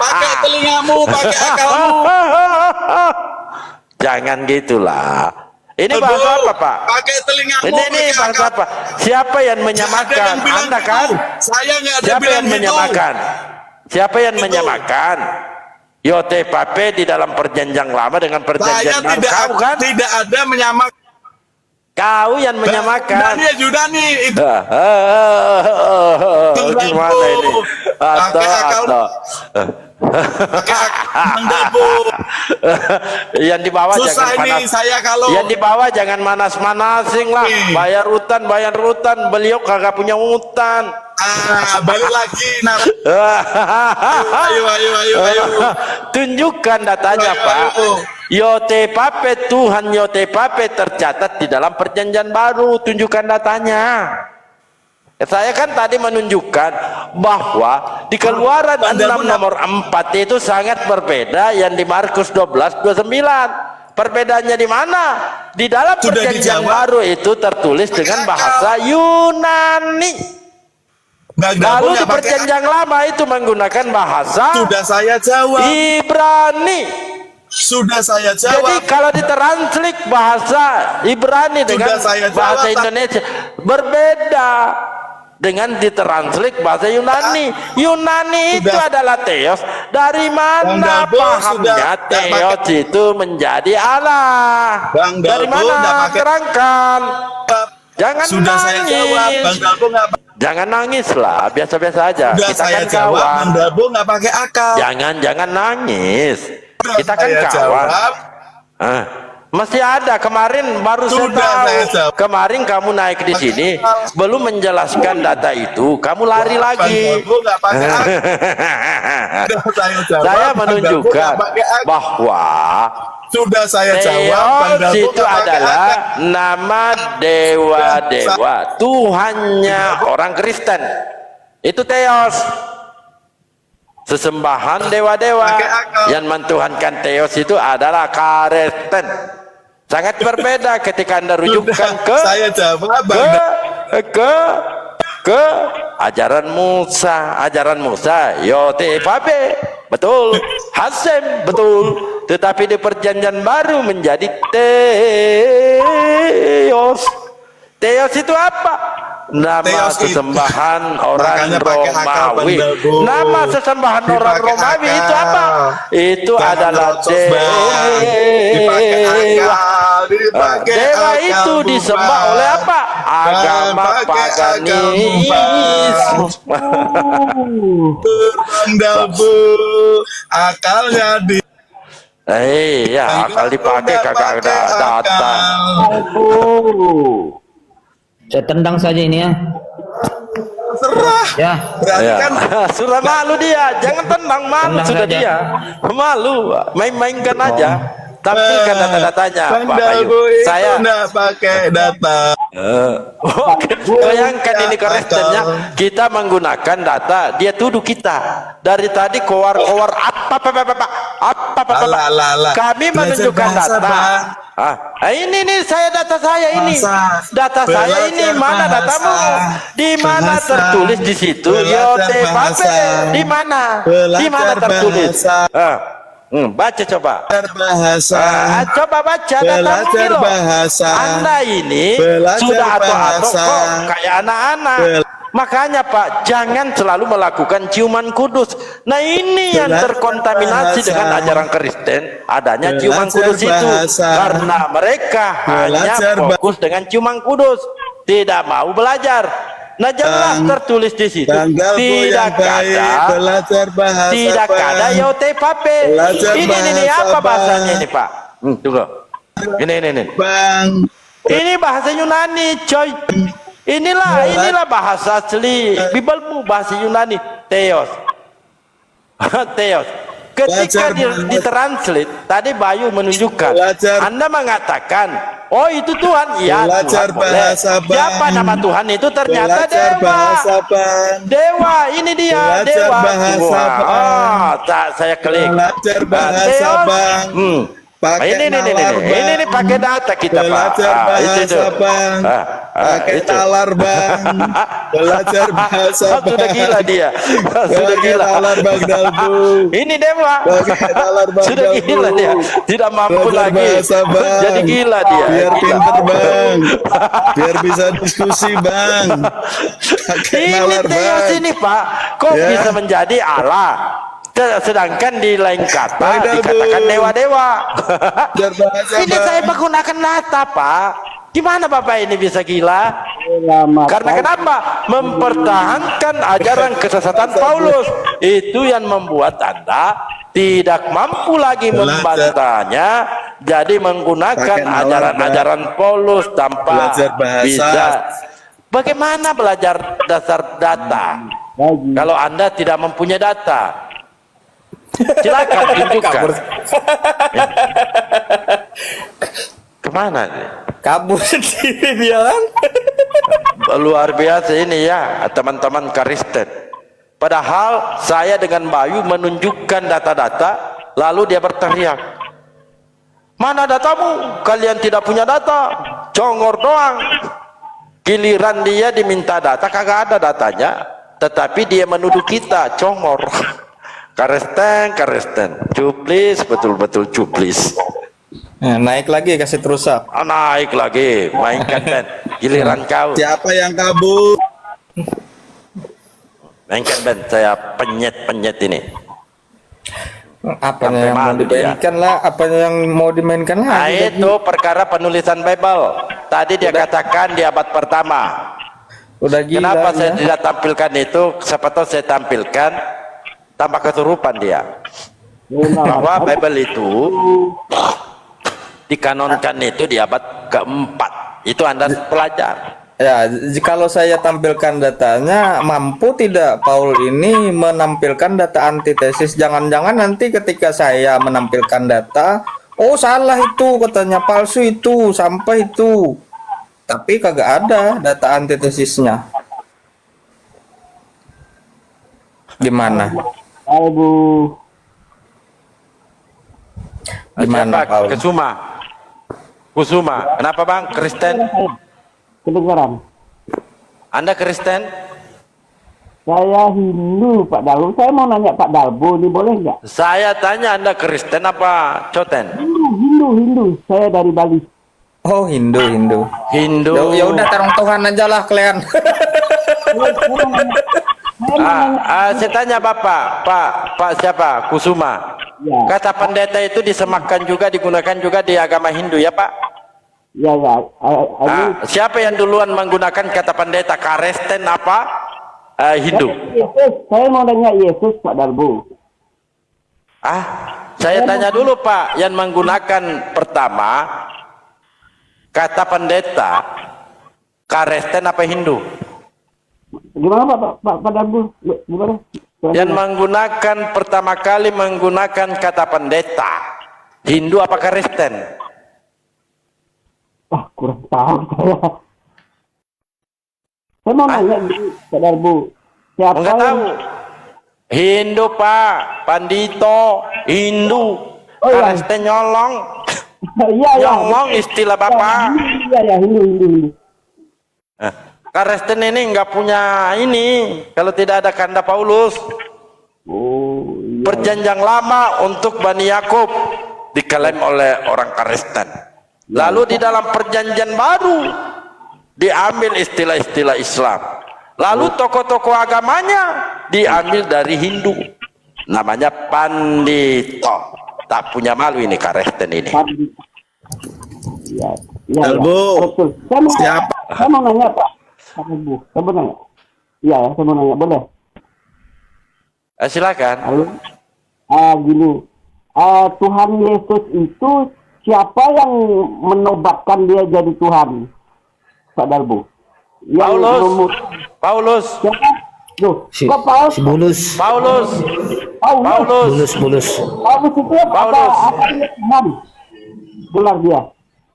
pakai telingamu, pakai akalmu. Jangan gitulah. Ini Aduh, bahasa apa, Pak? pakai telingamu, Ini pakai bahasa akal. apa? Siapa yang Nggak ada menyamakan? yang bilang Anda gitu. kan? Saya nggak ada Siapa bilang yang gitu. menyamakan? Siapa yang Itu. menyamakan? Yote Pape di dalam perjanjian lama dengan Saya perjanjian baru. tidak Kau kan? tidak ada menyamakan. Kau yang menyamakan. Yunani ya Yunani itu. Gimana ini? Pakai akal. Pakai akal Dabu. Yang di bawah Susah jangan ini panas. saya kalau Yang di bawah jangan manas-manasin lah. Nih. Bayar hutan. Beliau kagak punya hutan. balik lagi. Nah, ayo. Tunjukkan datanya, Ayo, Pak. ayo. Yote Pape, Tuhan Yote Pape tercatat di dalam perjanjian baru. Tunjukkan datanya. Saya kan tadi menunjukkan bahwa di Keluaran 6 nomor 4 itu sangat berbeda yang di Markus 12:29. Perbedaannya di mana? Di dalam Sudah perjanjian dijawab. baru itu tertulis dengan bahasa Yunani. Lalu di perjanjian lama itu menggunakan bahasa Sudah saya jawab. Ibrani. Sudah saya Jadi jawab. kalau ditranslate bahasa Ibrani dengan saya jawab, bahasa Pak. Indonesia berbeda dengan ditranslate bahasa Yunani. Yunani itu Sudah. adalah Theos. Dari mana Bang Dalbo pahamnya sudah Theos itu menjadi Allah? Bang Dari Dalbo nggak mana? pakai- Terangkan. Jangan Sudah saya nangis. jawab. Bang Dalbo nggak. Jangan nangis lah, biasa-biasa aja. Sudah Kita saya kan jawab. kawan. Bang Dalbo nggak pakai akal. Jangan nangis. Sudah Kita kan saya kawan. jawab. Masih ada kemarin baru Sudah saya saya tahu. jawab. Kemarin kamu naik di sini belum menjelaskan data itu, kamu lari Bang lagi. Dalbo nggak pakai akal. Sudah saya jawab. Saya Bang Dalbo menunjukkan nggak pakai akal. bahwa Sudah saya jawab. Bang Theos Dalbo itu nggak pakai adalah akal. nama dewa-dewa, Tuhannya orang Kristen. Itu Theos. Sesembahan dewa-dewa. Pakai akal. Yang mentuhankan Theos itu adalah Kristen. Sangat berbeda ketika Anda rujukkan ke Saya jawab. Bang ke ajaran Musa, Yote Pape, betul, Hasem, betul, tetapi di perjanjian baru menjadi Theos. Theos itu apa? Nama Theos itu- sesembahan orang Makanya pakai akal, Bang Romawi. Dalbo. Nama sesembahan orang Dipakai Romawi akal. itu apa? Itu Jangan adalah nyerocos, Bang. Dipakai dewa. akal, dipakai Dewa akal, itu Bang. disembah oleh apa? Agama Pakai akal, paganisme. Bang Dalbo, akalnya di Iya, akal dipakai kagak ada data. Saya tendang saja ini ya. Serah. Ya. Berarti Ya. kan Sudah malu dia, jangan tenang, malu Tenang sudah saja. dia. Malu, main-mainkan aja. tampilkan data-datanya Bang Pak Bayu. Dalbo itu Saya nggak pakai data. Oke. Bayangkan ini Kristennya, kita menggunakan data, dia tuduh kita dari tadi kowar apa. Alah, alah, alah. Kami Belajar menunjukkan bahasa, data. Bang. Ini nih saya data saya ini. Bahasa. Data saya ini Belajar mana bahasa. datamu? Di mana Bahasa. tertulis di situ? Belajar Yote bahasa. Pape. Di mana? Belajar Di mana tertulis? bahasa. Baca coba. Berbahasa. Coba baca datamu Belajar loh. bahasa. Anda ini Belajar sudah atau bahasa. kok kayak anak-anak. Makanya Pak, jangan selalu melakukan ciuman kudus. Nah ini yang Belajar terkontaminasi bahasa. dengan ajaran Kristen, adanya Belajar ciuman kudus itu. bahasa. Karena mereka Belajar hanya fokus dengan ciuman kudus, tidak mau belajar. Nah jelas Bang, tertulis di situ, Bang Galbo yang tidak baik, ada, belajar bahasa, tidak Bang. ada yote pape. Belajar Ini bahasa, apa bahasanya Bang. ini Pak? Tunggu. Ini. Bang, Ini bahasa Yunani, coy. Inilah bahasa asli Bibelmu, bahasa Yunani, Theos. Theos. Ketika Belajar ditranslate, tadi Bayu menunjukkan, Belajar. Anda mengatakan, oh itu Tuhan, ya Belajar Tuhan boleh. bahasa, Bang. Siapa nama Tuhan itu? Ternyata belajar Dewa. bahasa, Bang. Dewa, ini dia Belajar Dewa. bahasa, Wah, Bang. saya klik. Belajar bahasa, Theos. Bang. Pakai Ini nalar, Bang. ini pakai data kita Pak. Belajar bahasa, itu. Bang. Pakai itu. nalar, Bang. Belajar bahasa, Bang. Sudah gila dia. Sudah Pakai gila. nalar, Bang Dalbo. Ini Dewa. Pakai nalar, Bang Sudah Dalbo. gila dia. Tidak mampu Belajar lagi. bahasa, Bang. Jadi gila dia. Biar Gila. pinter, Bang. Biar bisa diskusi, Bang. Pakai Ini nalar, Theos Bang. ini Pak. Kok Ya. bisa menjadi Allah? Sedangkan di lain kata Bang Dalbo. dikatakan dewa-dewa. Belajar bahasa, Ini Bang. saya menggunakan data Pak. Gimana Bapak ini bisa gila? Karena kenapa? Mempertahankan ajaran kesesatan Paulus. Itu yang membuat Anda tidak mampu lagi Belajar. membantahnya. Jadi menggunakan Pakai nalar, ajaran-ajaran Paulus tanpa Belajar bahasa. bisa. Bagaimana belajar dasar data? Kalau Anda tidak mempunyai data, silakan tunjukkan. Kemana nih? Kabur sendiri dia kan. Luar biasa ini ya teman-teman Kristen. Padahal saya dengan Bayu menunjukkan data-data, lalu dia berteriak, mana datamu? Kalian tidak punya data, congor doang. Giliran dia diminta data, kagak ada datanya, tetapi dia menuduh kita congor. Kristen, cuplis, betul-betul cuplis. Nah, naik lagi kasih terusak. Naik lagi, mainkan band. Giliran kau. Siapa yang kabur? Mainkan band, saya penyet ini. Apa Sampai yang mau malu dia. dimainkan lah? Apa yang mau dimainkan Nah lagi? itu perkara penulisan Bible. Tadi dia katakan di abad pertama. Udah gila. Kenapa saya ya? tidak tampilkan itu? Siapa tahu saya tampilkan tanpa kesurupan dia. Bahwa Bible itu dikanonkan itu di abad keempat. Itu Anda pelajar. Ya, kalau saya tampilkan datanya, mampu tidak Paul ini menampilkan data antitesis? Jangan-jangan nanti ketika saya menampilkan data, oh salah itu, katanya palsu itu, sampah itu. Tapi kagak ada data antitesisnya. Gimana? Gimana, Siapa? Paul? Kusuma. Kenapa Bang? Kristen? Kedengaran. Anda Kristen? Saya Hindu, Pak Dalbo. Saya mau nanya Pak Dalbo, ini boleh nggak? Saya tanya Anda Kristen apa Coten? Hindu. Saya dari Bali. Oh, Hindu. Hindu. Ya udah tarung Tuhan aja lah kalian. Saya tanya Bapak, Pak siapa? Kusuma. Ya. Kata pendeta itu disematkan juga, digunakan juga di agama Hindu ya Pak? Ya. Siapa yang duluan menggunakan kata pendeta? Kristen apa? Hindu. Yesus. Saya mau nanya Yesus, Pak Dalbo. Saya tanya dulu Pak, yang menggunakan pertama kata pendeta, Kristen apa Hindu? Gimana Pak Dalbo? Gimana? Yang menggunakan pertama kali menggunakan kata pendeta Hindu apa Kristen? Wah, kurang tahu saya. Saya mau nanya dulu, Pak Dalbu. Siapa Enggak tahu. Hindu Pak, Pandito, Hindu. Oh, iya. Kristen nyolong. Iya, iya. Nyolong istilah Bapak. Iya, ya, Hindu. Kristen ini nggak punya ini kalau tidak ada kanda Paulus. Oh, iya. Perjanjian lama untuk Bani Yakub diklaim oleh orang Kristen. Lalu di dalam perjanjian baru diambil istilah-istilah Islam. Lalu tokoh-tokoh agamanya diambil dari Hindu. Namanya Pandito. Tak punya malu ini Kristen ini. Iya, iya. Dalbu, Betul. siapa? Saya mau nanya, Pak. Pak Dalbu, saya mau nanya. Iya, saya mau nanya, boleh? Silakan. Halo. Gini. Tuhan Yesus itu siapa yang menobatkan dia jadi Tuhan? Pak Dalbu. Paulus. Siapa? Duh, Si, kok Paulus? si Bulus. Paulus Bulus. Paulus itu Paulus. apa dia Tuhan? Gelar dia.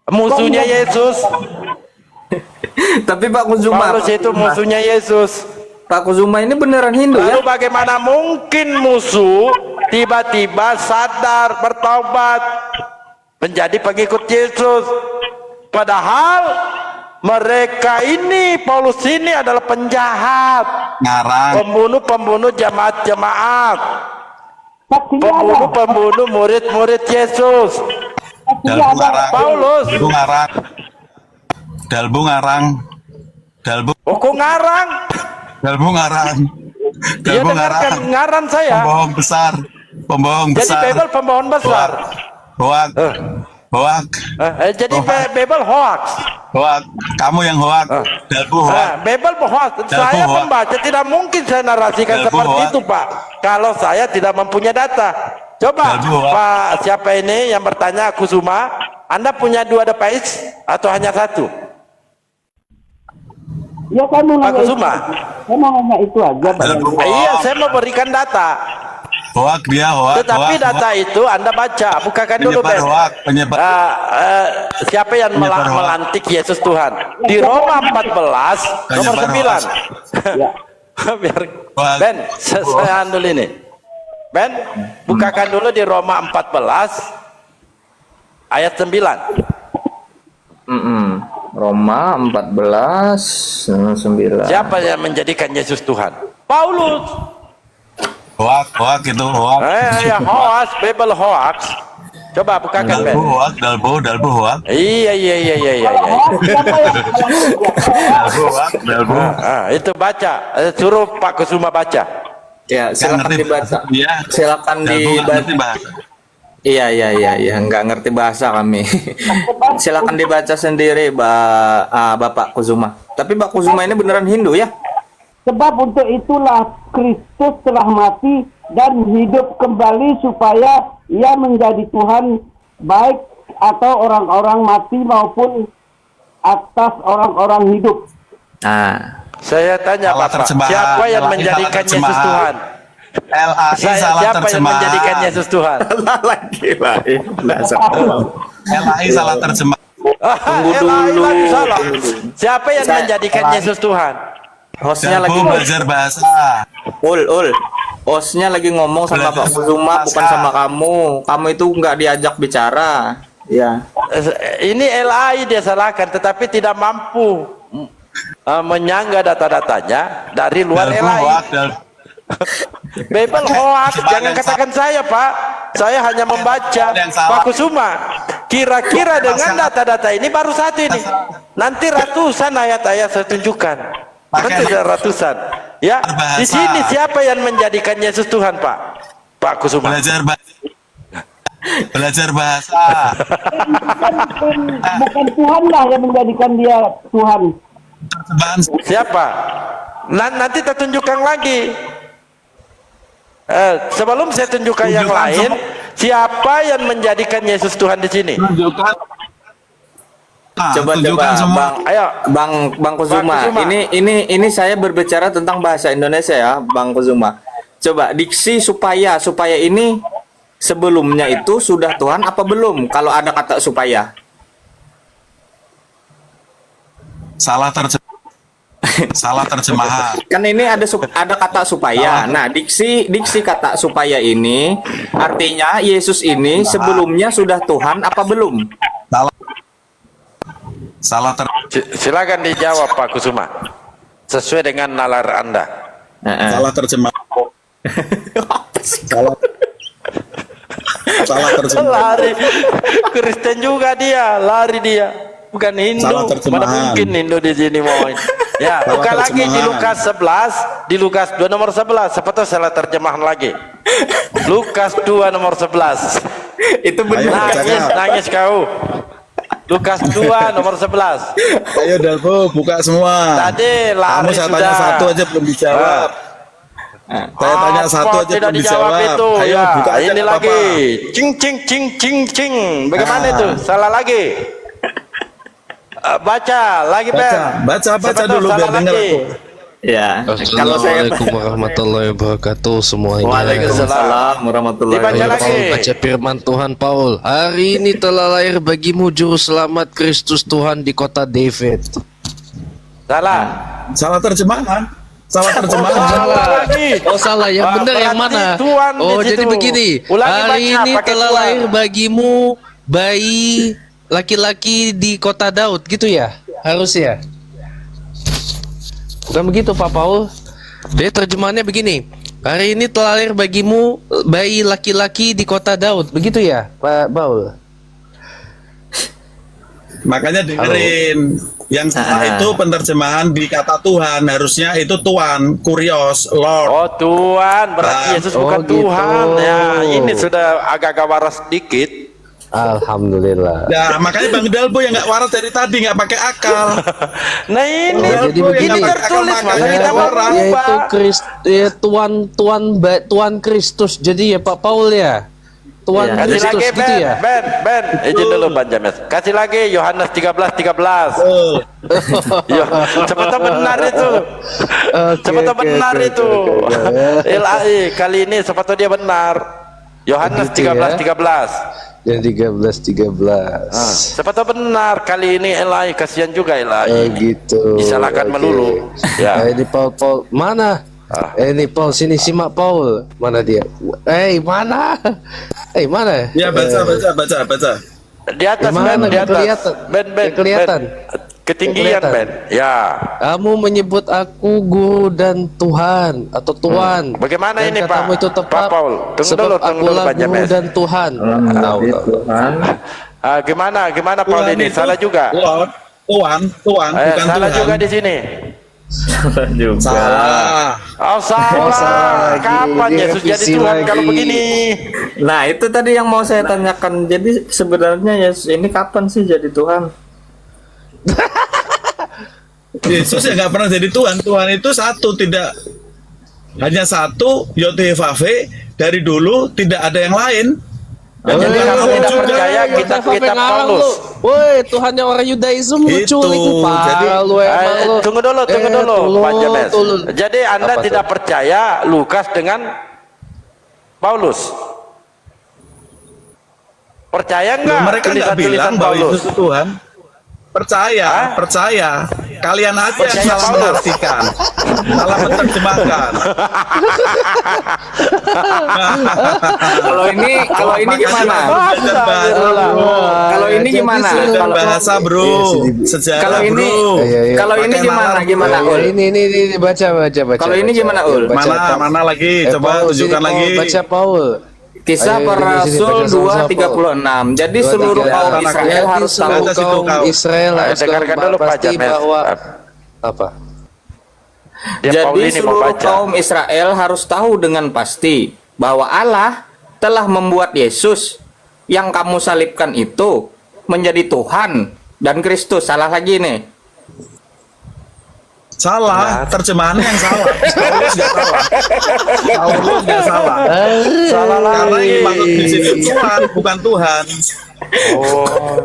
Musuhnya Yesus. Tapi Pak Kuzuma, Paulus itu musuhnya Yesus. Pak Kuzuma ini beneran Hindu ya? Lalu bagaimana mungkin musuh tiba-tiba sadar bertaubat menjadi pengikut Yesus? Padahal mereka ini, Paulus ini adalah penjahat, Ngarang. pembunuh jemaat-jemaat, Saksinya ada. pembunuh murid-murid Yesus. Saksinya Dalbu ada. ngarang. Paulus, Dalbu ngarang. Dalbu ngarang. Dalbu. oh, kok ngarang? Dalbu ngarang. Dia Dalbu ngarang. dengarkan ngaran saya. Pembohong besar. Pembohong Jadi besar. Babel pembohon besar. Hoak. Hoak. Jadi Babel hoax. Hoak. Kamu yang hoak. Dalbu hoak. Babel hoax. Saya hoax. pembaca tidak mungkin saya narasikan Dalbu seperti hoax. itu, Pak. Kalau saya tidak mempunyai data. Coba Dalbu hoax. Pak siapa ini yang bertanya Kusuma, Anda punya 2 device atau hanya 1? Ya, saya mau Pak nanya Kusuma. Saya mau nanya itu aja, Pak Dalbu Dalbu. Iya, hoak. saya mau berikan data. Hoak dia hoak. Tetapi hoak, data hoak. itu Anda baca, bukakan dulu, Penyebar Ben. hoak. Penyebar. Siapa yang Penyebar hoak. melantik Yesus Tuhan? Di Roma 14 nomor Penyebar 9. Ya. Biar Hoak. Ben, saya dulu ini. Ben, bukakan dulu di Roma 14 ayat 9. Roma 14 9. Siapa yang menjadikan Yesus Tuhan? Paulus. Hoak. Hoak itu hoak. Ya, hoax, Bible hoax. Coba bukakan, Ben. Dalbu hoak. Dalbu hoak. Iya. Siapa yang Dalbu hoak. Dalbu. Itu baca. Suruh Pak Kusuma baca. Ya, Nggak silakan ngerti dibaca. Dia. Silakan Dalbu nggak dibaca. ngerti bahasa. Iya, nggak ngerti bahasa kami. Silakan dibaca sendiri, Bapak Kuzuma. Tapi Pak Kuzuma ini beneran Hindu ya? Sebab untuk itulah Kristus telah mati dan hidup kembali supaya ia menjadi Tuhan baik atau orang-orang mati maupun atas orang-orang hidup. Nah, Saya tanya Salah Bapak, terjemahan. siapa yang Salah menjadikan Yesus terjemahan. Tuhan? LAI salah Siapa yang terjemahan. menjadikan Yesus Tuhan? lagi lah. LAI salah terjemahan. Tunggu Elah, dulu. salah. Siapa yang Saya- menjadikan Yesus Tuhan? Hostnya lagi Dalbu belajar bahasa. Ul. Hostnya lagi ngomong sama Belajar Pak Kuzuma, bahasa. bukan sama kamu. Kamu itu nggak diajak bicara. Ya. Ini LAI dia salahkan, tetapi tidak mampu menyangga data-datanya dari luar Dalbu LAI. hoak. Dalbu. Bible hoax, Coba jangan yang katakan saya, Pak. Saya hanya membaca. yang salah. Pak Kusuma, kira-kira dengan data-data ini baru 1 ini. Nanti ratusan ayat-ayat saya tunjukkan. Nanti ada ratusan. Ya, Berbahasa. di sini siapa yang menjadikan Yesus Tuhan, Pak? Pak Kusuma. Belajar bahasa. Bukan Tuhan lah yang menjadikan dia Tuhan. Terjemahan. Siapa? Nanti kita tunjukkan lagi. Sebelum saya tunjukkan yang Tunjukkan lain, siapa yang menjadikan Yesus Tuhan di sini? Tunjukkan. Coba Tunjukkan semua. Ayo, Bang Kuzuma. Kuzuma. Ini saya berbicara tentang bahasa Indonesia ya, Bang Kuzuma. Coba diksi supaya ini sebelumnya itu sudah Tuhan apa belum? Kalau ada kata supaya. Salah terjemahan. Kan ini ada kata supaya. Nah, diksi kata supaya ini artinya Yesus ini sebelumnya sudah Tuhan apa belum? Silakan dijawab Pak Kusuma. Sesuai dengan nalar Anda. Salah terjemahan. Salah terjemahan. Lari. Kristen juga dia, lari dia. Bukan Hindu. Salah terjemahan. Mana mungkin Hindu di sini mau. Ya, Salah buka lagi di terjemahan. Lukas 11, di Lukas 2 nomor 11. Siapa tahu salah terjemahan lagi. Lukas 2 nomor 11. Itu benar. Nangis kau. Lukas 2 nomor 11. Ayo Dalbo, buka semua. Tadi Kamu lari saya sudah. tanya satu aja belum dijawab. Saya tanya satu aja tidak belum dijawab dijawab. itu. Ayo Ya, buka aja ini nggak lagi. apa-apa. Cing cing cing cing cing. Bagaimana Ah. itu? Salah lagi. Baca lagi Ben. Baca Siapa tahu dulu salah biar dengar lagi. aku. Ya, kalau saya Assalamualaikum warahmatullahi wabarakatuh semuanya. Waalaikumsalam warahmatullahi Dibaca Ayo, lagi. Paul, baca firman Tuhan Paul. Hari ini telah lahir bagimu juru selamat Kristus Tuhan di kota David. Salah. Salah terjemahan. Salah terjemahan. Salah lagi. Oh salah, yang Ah, benar yang berarti mana? Tuhan di Oh situ. jadi begini. Ulangi Hari baca, ini pakai telah Tuhan. lahir bagimu bayi laki-laki di kota Daud, gitu ya? Harusnya. Bukan begitu Pak Paul? Jadi terjemahannya begini. Hari ini telah lahir bagimu bayi laki-laki di kota Daud, begitu ya Pak Paul? Makanya dengerin. Yang salah itu penerjemahan di kata Tuhan, harusnya itu Tuhan, kurios, Lord. Oh Tuhan, berarti Ah. Yesus Oh, bukan gitu. Tuhan. Ya, ini sudah agak-agak waras sedikit. Alhamdulillah. Ya, makanya Bang Dalbo yang nggak waras dari tadi, nggak pakai akal. Nah ini Oh, jadi Dalbo yang begini. nggak pakai akal, Tertulis, makanya masa kita nggak mau waras. Yaitu Tuan Kristus. Jadi ya Pak Paul ya. Tuan Kasih Kristus lagi gitu Ben, ya. Ben, izin dulu Bang James. Kasih lagi Yohanes 13:13. Oh, Yo, cepat benar itu. Cepat benar itu. LAI kali ini sepatu dia benar. Yohanes Begitu ya. 13:13. Yang 13. Sepatu benar kali ini LAI, kasihan juga LAI. Gitu. Disalahkan Oke. melulu. Ya. Ini Paul mana? Ini Paul, sini simak Paul. Mana dia? Mana? Mana? ya baca. Di atas Gimana? Ben, di Nggak atas. kelihatan. Ben, Nggak kelihatan. Ketinggian Nggak Ben. Ya. Kamu menyebut aku guru dan Tuhan atau Tuan. Bagaimana Dan ini, katamu Pak? itu tepat. Pak Paul, tunggu sebab dulu, tunggu akulah dulu, Pak guru James. dan Tuhan. Tahu. Gimana Paul Tuhan ini? itu Salah juga. Lord, Tuhan, bukan Salah Tuhan. juga di sini. Salah. Oh salah. lagi. Kapan Yesus jadi Direvisi Tuhan lagi. kalau begini? Nah, itu tadi yang mau saya tanyakan. Jadi sebenarnya Yesus ini kapan sih jadi Tuhan? Yesus ya nggak pernah jadi Tuhan. Tuhan itu satu, tidak hanya satu, Yotevave, dari dulu tidak ada yang lain. Dan Jadi yang kalau lain tidak juga. percaya kitab-kitab Paulus. Woi, Tuhannya orang Yudaism lucu Itu, itu jadi- Pak. Lu emang lu. Tunggu dulu, Pak James. Tulun. Jadi Anda Apa tidak tuh? percaya Lukas dengan Paulus? Percaya Loh, nggak mereka nggak tulisan-tulisan bilang bahwa Paulus? Yesus itu Tuhan. Percaya, Hah? percaya. Kalian aja yang Percaya salah Paulus. mengartikan, salah menerjemahkan. Kalau ini Makanya gimana? harus belajar bahasa, bro. Kalau ini Jadi gimana? Belajar Kalau bahasa, bro. Sejarah, Kalau ini bro. kalau ini Pakai gimana? nalar, Gimana, bro. Ul? Ini baca. Kalau ini baca. gimana, Ul? Baca, Mana lagi? Coba Paul, tunjukkan sini, lagi. Paul, baca Paul. Kisah Ayo, para sini, Rasul baca sama-sama, 2:36. Jadi seluruh 2:36. kaum Jadi Israel harus tahu. seluruh Baca situ, kaum kau. Israel harus Dengarkan tahu dulu, Pak pasti James. bahwa apa? Dia Paul Jadi ini mau seluruh baca. kaum Israel harus tahu dengan pasti bahwa Allah telah membuat Yesus yang kamu salibkan itu menjadi Tuhan dan Kristus. Salah lagi nih. Salah, terjemahannya yang salah. Paulus nggak salah. Paulus nggak salah. Salah Karena lagi. yang maksud di situ Tuhan, bukan Tuhan. Oh.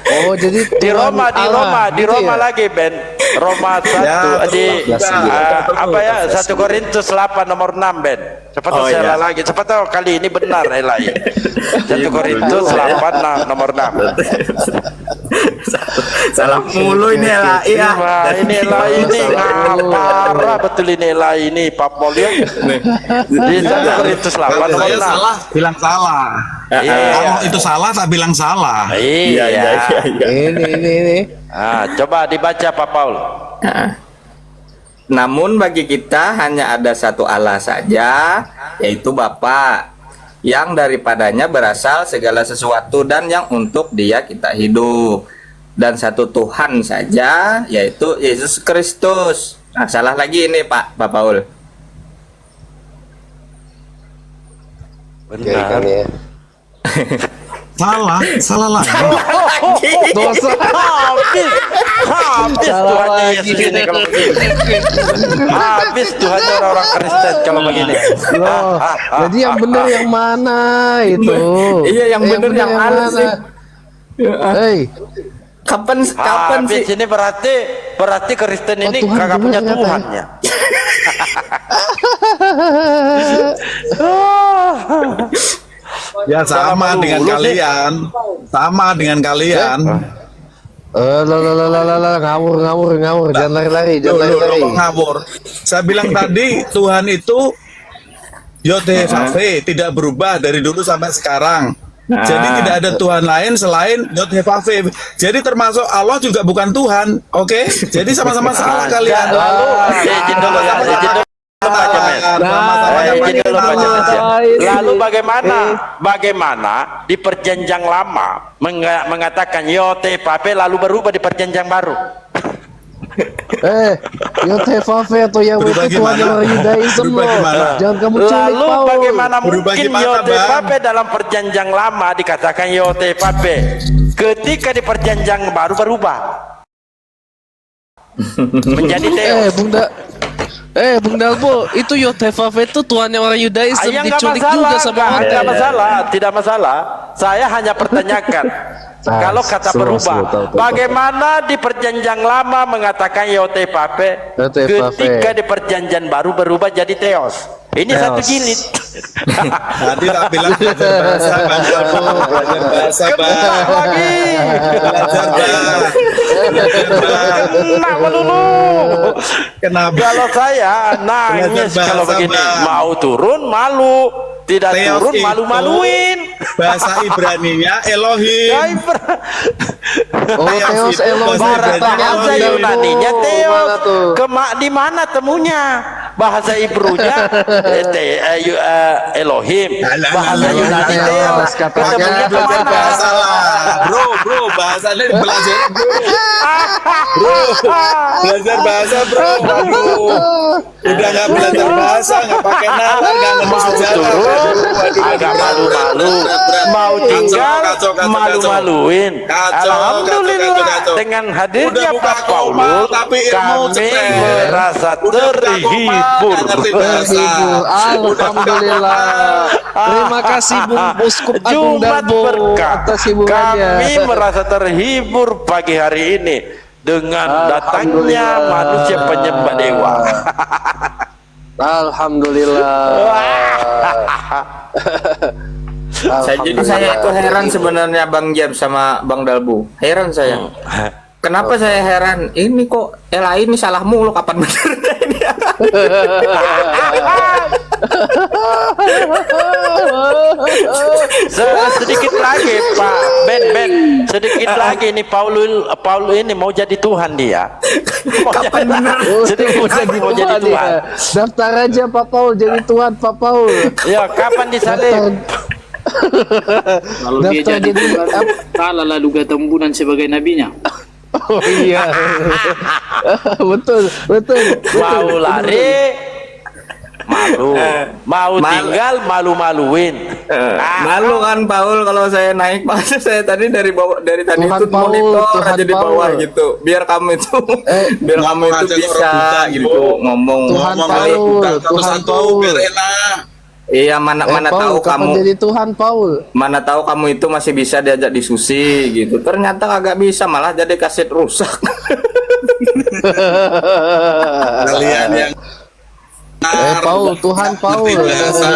Oh, jadi Di Tuhan Roma Allah, gitu lagi Ben. Roma 1 Ya, di apa ya 1 Korintus 8 nomor 6 Ben. Cepat saya iya. lagi. Cepat tahu kali ini benar Elai. 1 Korintus 8 nomor 6. Salah mulu ini lah. Iya. Wah, ini Elai ini parah betul ini Elai ini Pak Pol ya. Di 1 Korintus 8 Kalau nomor saya 6. salah, bilang salah. Iya. Kalau itu salah, tak bilang salah. Iya. Ini. Coba dibaca Pak Paul. Namun bagi kita hanya ada satu Allah saja, yaitu Bapa, yang daripadanya berasal segala sesuatu dan yang untuk Dia kita hidup. Dan satu Tuhan saja, yaitu Yesus Kristus. Nah, salah lagi ini Pak Paul. Benar. Salah lagi. Dosa. Habis Tuhannya Yesus ini kalau begini. Habis Tuhannya orang-orang Kristen kalau begini. Loh, jadi yang benar yang mana itu? Iya, yang benar yang mana sih? Hei, Kapan Habis sih? ini berarti Kristen ini Tuhan kagak dulu punya ternyata. Tuhannya. Ya sama dengan kalian. Sama dengan kalian. ngawur, jangan lari-lari, Loh, jangan lari-lari. kok ngawur. Saya bilang tadi Tuhan itu Yod-Heh-Vav-He, tidak berubah dari dulu sampai sekarang. Jadi tidak ada Tuhan lain selain Yod-Heh-Vav-He. Jadi termasuk Allah juga bukan Tuhan, oke? Jadi sama-sama salah kalian. Lalu izin dulu ya, izin dulu Pak James. Sama-sama yang Izin dulu Pak salah. James ya. Lalu bagaimana di perjanjian lama mengatakan Yod-Heh-Vav-He lalu berubah di perjanjian baru? Yod-Heh-Vav atau yang Berubah itu Tuhan gimana? yang Yudaism Berubah loh. gimana? Jangan kamu culik Lalu Paul. bagaimana Berubah mungkin gimana, Yod-Heh-Vav-He dalam perjanjian lama dikatakan Yod-Heh-Vav-He ketika di perjanjian baru berubah menjadi Theos. Bung Dalbo, itu Yod-Heh-Vav itu Tuhan yang orang Yudaism Nggak diculik masalah, juga sama orang. nggak masalah, tidak masalah. Saya hanya pertanyakan. Kalau kata berubah, bagaimana di perjanjian lama mengatakan Yod-Heh-Vav-He Yod-Heh-Vav-He. ketika di perjanjian baru berubah jadi Theos? Ini satu jilid. Tadi tak bilang belajar bahasa, Bang Dalbo. Belajar bahasa, Bang. Kena lagi. Belajar, Bang. Belajar, Bang. Kena dulu. Kenapa? Kalau saya nangis Belajar kalau bahasa, begini, Bang. mau turun malu, tidak Theos turun itu malu-maluin. Bahasa Ibraninya Elohim. Oh, Theos itu Elohim. bahasa Bahasa Ibrani. Yunaninya Mana Theos. tuh? Di mana temunya? Bahasa Ibrunya Elohim. Bahasa Yunani Theos. Ketemunya Belajar kemana? bahasa lah. Bro, bahasanya belajar, bro. Belajar bahasa, bro. Waduh. Udah nggak belajar bahasa, nggak pakai nalar, nggak ngerti Mau sejarah. turun Waduh, agak berat, malu-malu, berat. mau tinggal Kacau. malu-maluin. Kacau, Alhamdulillah kacau. dengan hadirnya Udah buka Pak Paulus komal, tapi ilmu kami cetek. merasa Udah buka komal, terhibur. nggak ngerti bahasa. Alhamdulillah. Terima kasih Bung Uskup Agung Jumat Dalbo berkah. atas hiburannya. Kami merasa terhibur pagi hari ini dengan datangnya manusia penyembah dewa. Alhamdulillah. Saya itu heran sebenarnya Bang James sama Bang Dalbu. Heran saya. Kenapa saya heran? Ini kok Ela ini salah mulu kapan benernya ini? Sedikit lagi Pak Ben, sedikit lagi nih Paul ini mau jadi Tuhan dia. Kapan bener? Sedikit lagi mau jadi Tuhan. Daftar aja Pak Paul jadi Tuhan Pak Paul. Ya kapan disalib? Kalau dia Daftar jadi jadi Tuhan, salah lalu ketembunan sebagai nabinya. Oh iya. betul. Mau lari malu, mau tinggal malu-maluin. Malu kan Paul kalau saya naik pas saya tadi dari tadi Tuhan itu Paul, monitor Tuhan aja di bawah Paul. gitu. Biar kamu itu ngomong aja ke bisa orang buta, gitu Bu. ngomong. Tuhan Ngomong Paul, aja bukan Tuhan satu-satu Paul. biar enak. Iya mana tahu Paul, kapan kamu jadi Tuhan Paul? mana tahu kamu itu masih bisa diajak diskusi gitu. Ternyata kagak bisa malah jadi kaset rusak. Kalian yang Paul, Tuhan Paul. seperti biasa.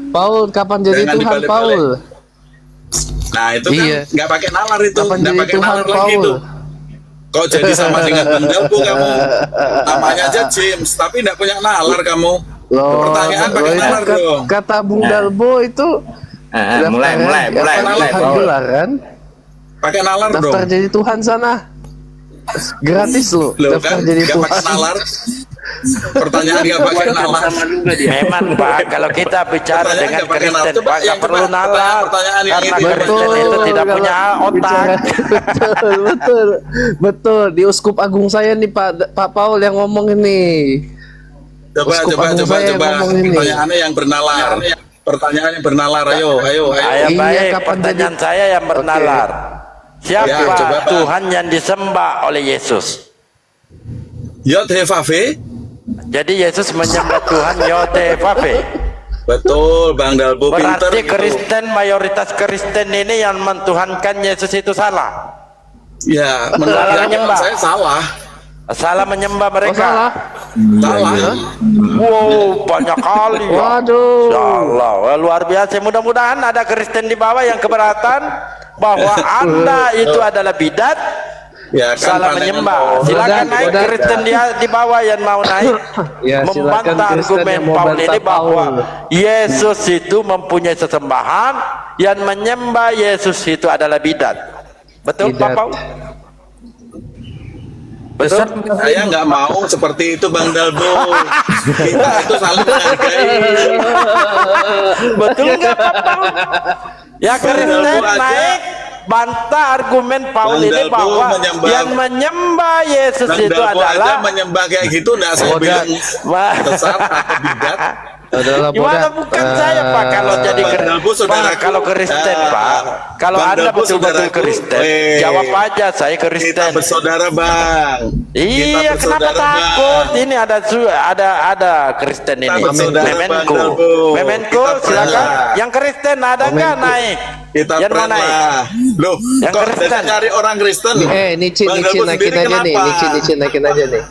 Paul, kapan jadi Jangan Tuhan dibalik-balik. Paul? Nah itu Iya. kan nggak pakai nalar itu, Kapan nggak jadi pakai Tuhan nalar lagi Paul? itu. Kok jadi sama dengan Bang Dalbo kamu? Namanya aja James, tapi nggak punya nalar kamu. Pertanyaan pakai itu nalar dong. Kata Bung Dalbo itu mulai Tuhan gelar kan? Pakai nalar dong. Daftar jadi Tuhan sana. Gratis lo, Loh daftar kan, jadi nggak pakai Tuhan. nalar. Pertanyaan nggak pakai nalar. Sama juga dia. Memang Pak, kalau kita bicara Pertanyaan dengan nggak pakai nalar. Kristen Coba Pak, nggak yang perlu coba nalar. pertanyaan yang Karena ini. Kristen itu tidak kalau punya otak. Betul. Di Uskup Agung saya nih Pak Paul yang ngomong ini. Uskup Agung saya yang ngomong ini. Pertanyaannya yang bernalar. Pertanyaan yang bernalar. Ayo. Ayo Iya, baik, kapan pertanyaan saya yang bernalar. Siapa Ya, coba, Pak. Tuhan yang disembah oleh Yesus? Yod-Heh-Vav-He. Jadi Yesus menyembah Tuhan Yod-Heh-Vav-He. Betul, Bang Dalbo pinter. Berarti gitu. Kristen, mayoritas Kristen ini yang mentuhankan Yesus itu salah. Ya, menurut Salah saya, menyembah. saya salah. Salah menyembah Oh, mereka. salah. Salah. Wow, banyak kali. Ya. Waduh. Ya Allah, wah, luar biasa. Mudah-mudahan ada Kristen di bawah yang keberatan bahwa Anda itu adalah bidat, Ya, kan salah pandangan menyembah. Paul. Silakan naik Bodan. Kristen di bawah yang mau naik. Ya, silakan Membantah Kristen argumen yang mau Paul bantah ini bahwa Paul. Yesus itu mempunyai sesembahan, yang menyembah Yesus itu adalah bidat. Betul Pak Bidat. Paul? Betul? Saya nggak mau seperti itu, Bang Dalbo. Kita itu saling menghargai. Betul nggak Pak Paul? Ya Kristen Dalbo aja. naik bantah argumen Paul Bang ini Dalbo bahwa menyembah- yang menyembah Yesus Bang itu Dalbo aja adalah menyembah kayak gitu, nggak saya Bodan. bilang Wah. sesat atau bidat. Adalah Gimana Bodan. bukan saya Pak kalau jadi Bang Dalbo saudaraku. Pak, kalau Kristen Pak, kalau Bang Anda Dalbo betul-betul saudaraku. Kristen, jawab aja saya Kita Kristen. bersaudara, Bang. Iya, Kita kenapa bersaudara, takut? Bang. Ini ada Kristen ini. Kita bersaudara, Memenko, Bang Dalbo. Memenko, Kita silakan. pernah. Yang Kristen ada nggak Memenko. naik? Kita Yang mau naik? pernah. Loh, Yang kok Kristen. saya cari orang Kristen? Nicin Bang Dalbo naikin sendiri aja nih, kenapa? nicin naikin aja nih.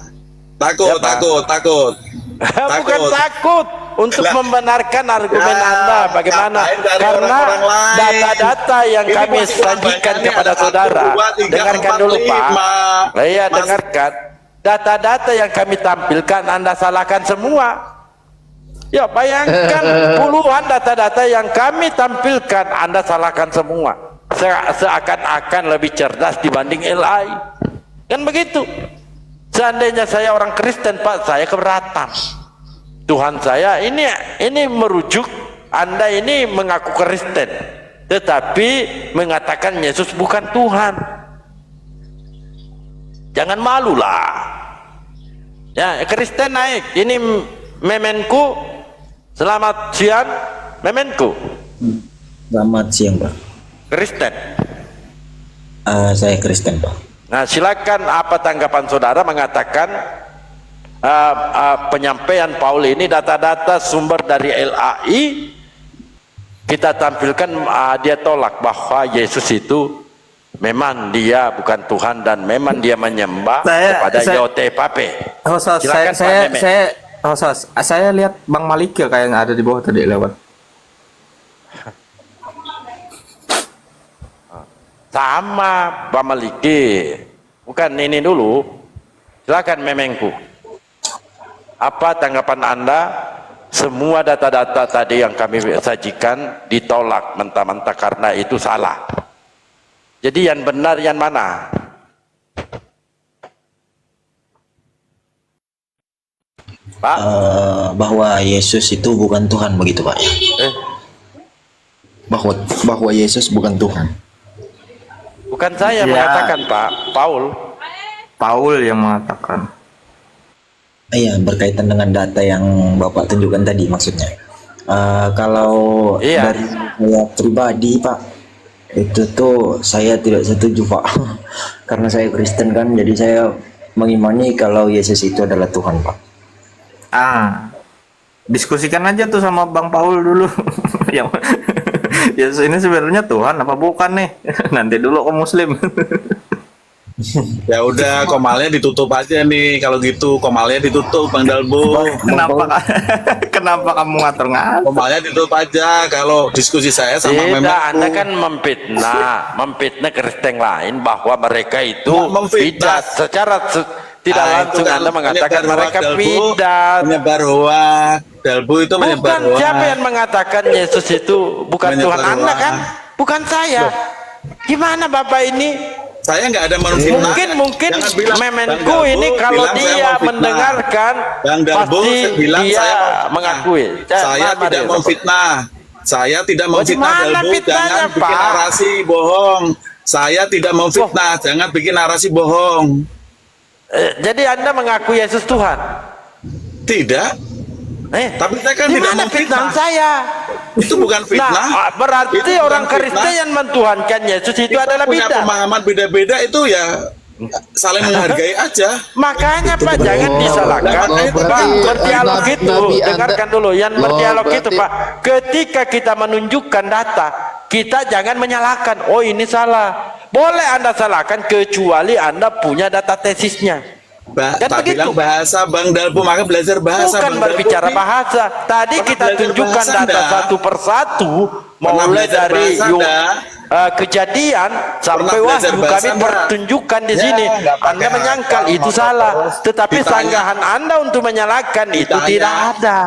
Takut, Ya, Pak. takut. Bukan takut untuk Lah. membenarkan argumen Ya, Anda bagaimana? ngapain cari Karena orang-orang lain? data-data yang Ini kami pasti sajikan banyak kepada ada saudara, 1, 2, 3, dengarkan 4, dulu Pak. 5. Iya, Mas- dengarkan. Data-data yang kami tampilkan Anda salahkan semua. Ya, bayangkan puluhan data-data yang kami tampilkan Anda salahkan semua. Seakan-akan lebih cerdas dibanding LI. Kan begitu. Seandainya saya orang Kristen Pak, saya keberatan. Tuhan saya ini merujuk Anda ini mengaku Kristen, tetapi mengatakan Yesus bukan Tuhan. Jangan malulah. Ya, Kristen naik. Ini Memenku. Selamat siang, Memenku. Selamat siang, Pak. Kristen. Saya Kristen, Pak. Nah, silakan apa tanggapan saudara mengatakan penyampaian Paul ini data-data sumber dari LAI kita tampilkan, dia tolak bahwa Yesus itu memang dia bukan Tuhan dan memang dia menyembah kepada Yod-Heh-Vav-He. Silakan, Pak Meme. Saya lihat Bang Malika kayaknya ada di bawah tadi lewat. Sama Pak Maliki, bukan ini dulu. Silakan Memengku. Apa tanggapan Anda? Semua data-data tadi yang kami sajikan ditolak mentah-mentah karena itu salah. Jadi yang benar yang mana? Pak? Bahwa Yesus itu bukan Tuhan, begitu, Pak. Bahwa Yesus bukan Tuhan. Bukan saya Ya. mengatakan Pak, Paul yang mengatakan. Iya, berkaitan dengan data yang Bapak tunjukkan tadi maksudnya. Kalau Iya. dari saya pribadi, Pak, itu tuh saya tidak setuju, Pak. Karena saya Kristen kan, jadi saya mengimani kalau Yesus itu adalah Tuhan, Pak. Diskusikan aja tuh sama Bang Paul dulu. Yang Yesus ini sebenarnya Tuhan apa bukan nih? Nanti dulu ke Muslim. Ya udah, komalnya ditutup aja nih. Kalau gitu, komalnya ditutup, Bang Dalbo. Kenapa kamu ngatur-ngatur? Komalnya ditutup aja. Kalau diskusi saya sama Tidak, Memet. Anda kan memfitnah Kristen lain bahwa mereka itu Nggak memfitnah. bidat. Secara tidak Nah, langsung itu kan Anda mengatakan menyebar mereka hoak, Dalbo. bidat. Menyebar hoak. Dalbo itu menyebar Bukan hoak. siapa yang mengatakan Yesus itu bukan Menyebar Tuhan Anda hoak. kan? Bukan saya. Gimana Bapak ini? Saya nggak ada menfitnah. Mungkin Jangan bilang, Menko Bang Dalbo ini kalau bilang saya dia memfitnah. mendengarkan Bang Dalbo pasti bilang dia saya memfitnah. mengakui. Saya Mari, tidak Bapak. memfitnah. Saya tidak memfitnah, Bagaimana Dalbo. fitnahnya, Jangan bikin Pak? narasi bohong. Saya tidak memfitnah. Jangan bikin narasi bohong. Jadi Anda mengakui Yesus Tuhan? Tidak. Tapi saya kan di tidak mana memfitnah. fitnah saya? Itu bukan fitnah. Nah, berarti Itu bukan orang Kristen fitnah. yang mentuhankan Yesus itu Kita adalah punya bidat. pemahaman beda-beda, itu ya saling menghargai aja. Makanya Pak jangan disalahkan. Pak, berdialog itu, dengarkan dulu. Yang berdialog itu Pak, ketika kita menunjukkan data, kita jangan menyalahkan. Oh ini salah. Boleh Anda salahkan kecuali Anda punya data tesisnya. Kan Tak begitu. bilang bahasa, Bang Dalbo, maka belajar bahasa. Bukan Bang berbicara Dalbo. bahasa. Tadi Pernah kita belajar tunjukkan bahasa data enggak? satu persatu, Pernah mulai belajar dari bahasa enggak? kejadian sampai belajar wahyu bahasa kami enggak? pertunjukkan di Ya, sini. enggak pakai Anda menyangkal akal, itu motor salah. terus. Tetapi Ditanya. sanggahan Anda untuk menyalahkan itu Ditanya. tidak ada.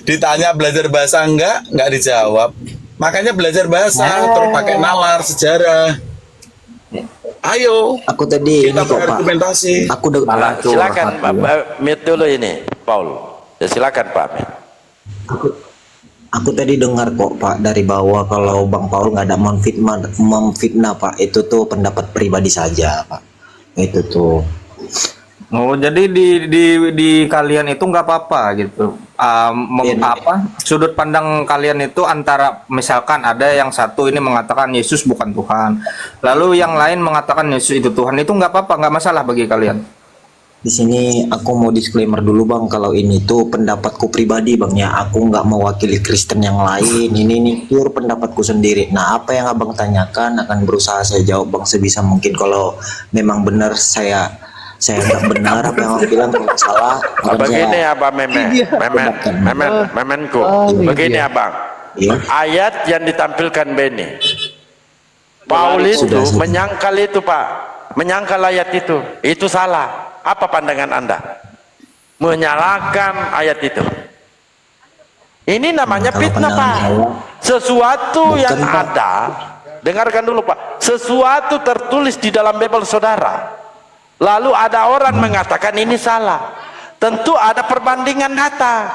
Ditanya belajar bahasa enggak dijawab. Makanya belajar bahasa, terus pakai nalar, sejarah. Ayo, Aku tadi kita ini kok Pak. berargumentasi. Aku udah Silakan mute dulu ini, Paul. Ya, silakan Pak. Aku tadi dengar kok Pak dari bawah kalau Bang Paul nggak ada memfitnah Pak. Itu tuh pendapat pribadi saja Pak. Itu tuh. Oh, jadi di kalian itu nggak apa-apa gitu. Sudut pandang kalian itu antara misalkan ada yang satu ini mengatakan Yesus bukan Tuhan, lalu yang lain mengatakan Yesus itu Tuhan, itu nggak apa-apa, nggak masalah bagi kalian. Di sini aku mau disclaimer dulu Bang, kalau ini tuh pendapatku pribadi Bang ya. Aku nggak mewakili Kristen yang lain. Ini pure pendapatku sendiri. Nah, apa yang Abang tanyakan akan berusaha saya jawab Bang sebisa mungkin. Kalau memang benar saya nggak benar apa yang Abang bilang, kalau salah Begini Abang Memenku. Begini Abang. Iya. Ayat yang ditampilkan Beni. Paul itu Sudah. menyangkal itu Pak. Menyangkal ayat itu. Itu salah. Apa pandangan Anda? Menyalahkan ayat itu. Ini namanya Kalau fitnah pandangan Pak. saya, Sesuatu bukan, yang Pak. ada. Dengarkan dulu Pak. Sesuatu tertulis di dalam Bible saudara. Lalu ada orang mengatakan ini salah. Tentu ada perbandingan data.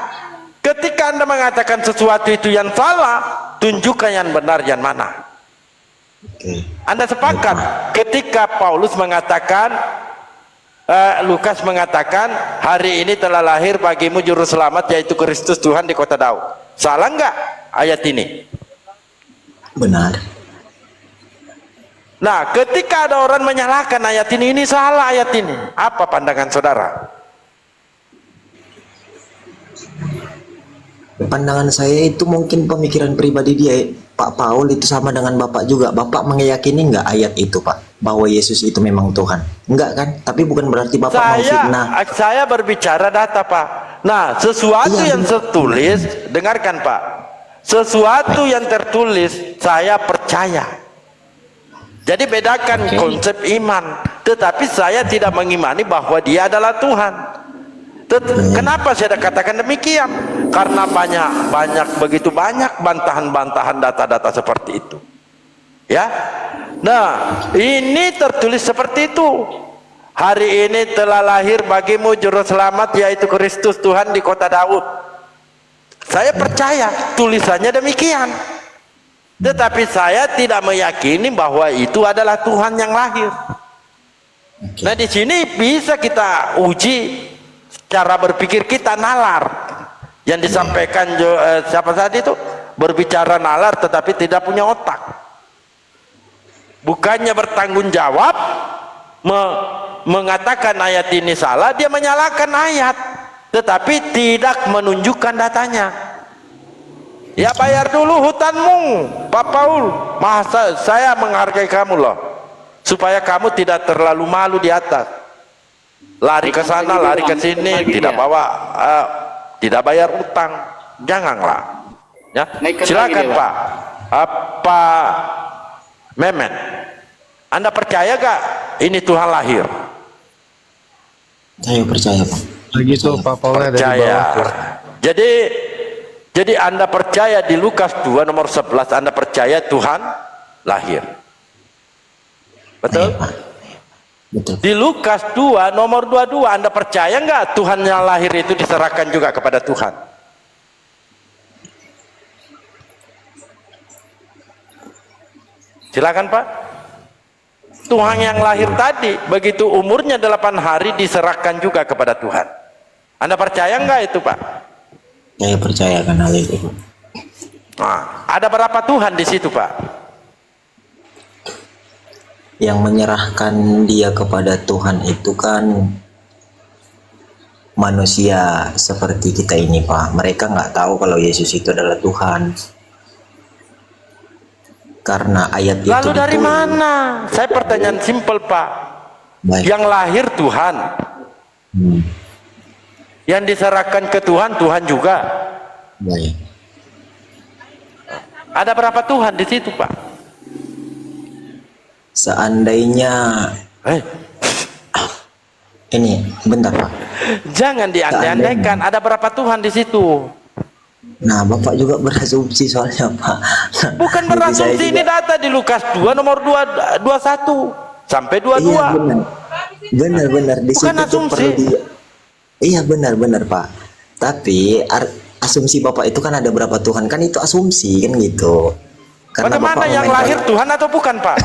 Ketika Anda mengatakan sesuatu itu yang salah, tunjukkan yang benar yang mana. Oke. Anda sepakat ketika Paulus mengatakan, Lukas mengatakan, hari ini telah lahir bagimu juru selamat yaitu Kristus Tuhan di kota Daud. Salah enggak ayat ini? Benar. Nah, ketika ada orang menyalahkan ayat ini salah ayat ini. Apa pandangan saudara? Pandangan saya itu mungkin pemikiran pribadi dia. Pak Paul itu sama dengan Bapak juga. Bapak meyakini nggak ayat itu Pak? Bahwa Yesus itu memang Tuhan? Enggak kan? Tapi bukan berarti Bapak mau fitnah. Saya berbicara data Pak. Nah, sesuatu yang tertulis, dengarkan Pak. Sesuatu yang tertulis, saya percaya. Jadi bedakan konsep iman. Tetapi saya tidak mengimani bahwa dia adalah Tuhan. Kenapa saya katakan demikian? Karena begitu banyak bantahan-bantahan data-data seperti itu. Ya. Nah, ini tertulis seperti itu. Hari ini telah lahir bagimu juru selamat yaitu Kristus Tuhan di kota Daud. Saya percaya tulisannya demikian. Tetapi saya tidak meyakini bahwa itu adalah Tuhan yang lahir. Nah, di sini bisa kita uji cara berpikir kita nalar. Yang disampaikan siapa tadi itu berbicara nalar tetapi tidak punya otak. Bukannya bertanggung jawab mengatakan ayat ini salah, dia menyalahkan ayat tetapi tidak menunjukkan datanya. Ya bayar dulu hutanmu, Pak Paul. Masa saya menghargai kamu loh. supaya kamu tidak terlalu malu di atas, lari ke sana lari ke sini, tidak bawa tidak bayar utang. Janganlah ya. Silakan Pak Pak Memet, Anda percaya gak ini Tuhan lahir? Saya percaya, Pak. Begitu Pak Paulnya dari Percaya. bawah. Jadi Anda percaya di Lukas 2 nomor 11, Anda percaya Tuhan lahir. Betul? Iya, Pak. Betul. Di Lukas 2 nomor 22, Anda percaya nggak Tuhan yang lahir itu diserahkan juga kepada Tuhan? Silakan Pak. Tuhan yang lahir tadi begitu umurnya 8 hari diserahkan juga kepada Tuhan. Anda percaya nggak itu Pak? Saya percayakan hal itu, Pak. Nah, ada berapa Tuhan di situ Pak? Yang menyerahkan dia kepada Tuhan itu kan manusia seperti kita ini, Pak. Mereka nggak tahu kalau Yesus itu adalah Tuhan. Karena ayat itu Lalu dari mana? Saya pertanyaan simpel Pak. Baik. Yang lahir Tuhan, yang diserahkan ke Tuhan, Tuhan juga. Baik. Ada berapa Tuhan di situ Pak? Seandainya ini bentar, Pak. Jangan diandai-andaikan. Ada berapa Tuhan di situ? Nah, Bapak juga berasumsi soalnya, Pak. Bukan Jadi saya berasumsi, ini juga- data di Lukas 2 nomor 21 sampai 22. Iya, benar di Bukan situ tuh asumsi. perlu di. Iya, benar Pak. Tapi asumsi Bapak itu kan ada berapa Tuhan, kan itu asumsi kan gitu. Karena Bagaimana Bapak yang memainkan- lahir Tuhan atau bukan Pak?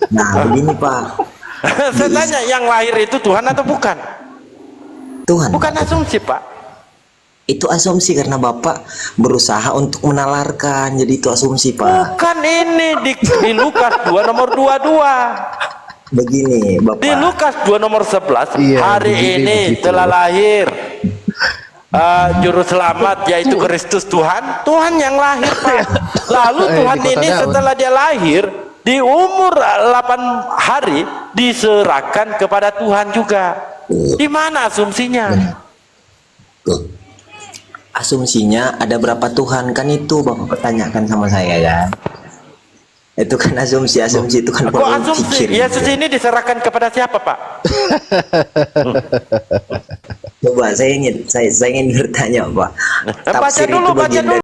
Nah, begini Pak. Saya tanya, yang lahir itu Tuhan atau bukan? Tuhan. Bukan asumsi Pak. Itu asumsi karena Bapak berusaha untuk menalarkan. Jadi itu asumsi, Pak. Bukan, ini di Lukas 2 nomor 22. Begini, Bapak. Di Lukas 2 nomor 11, Iya, hari begini, ini begitu. telah lahir juru selamat, yaitu Kristus Tuhan. Tuhan yang lahir Pak. Lalu Tuhan di kota ini Daud. setelah dia lahir di umur 8 hari diserahkan kepada Tuhan juga. Di mana asumsinya? Tuh. Asumsinya ada berapa Tuhan, kan itu Bapak pertanyakan sama saya kan. Itu kan asumsi itu kan Kok perlu asumsi? pikir. Yesus ini diserahkan kepada siapa Pak? Coba saya ingin bertanya, Pak. Baca Tafsir dulu, itu baca bagian dulu.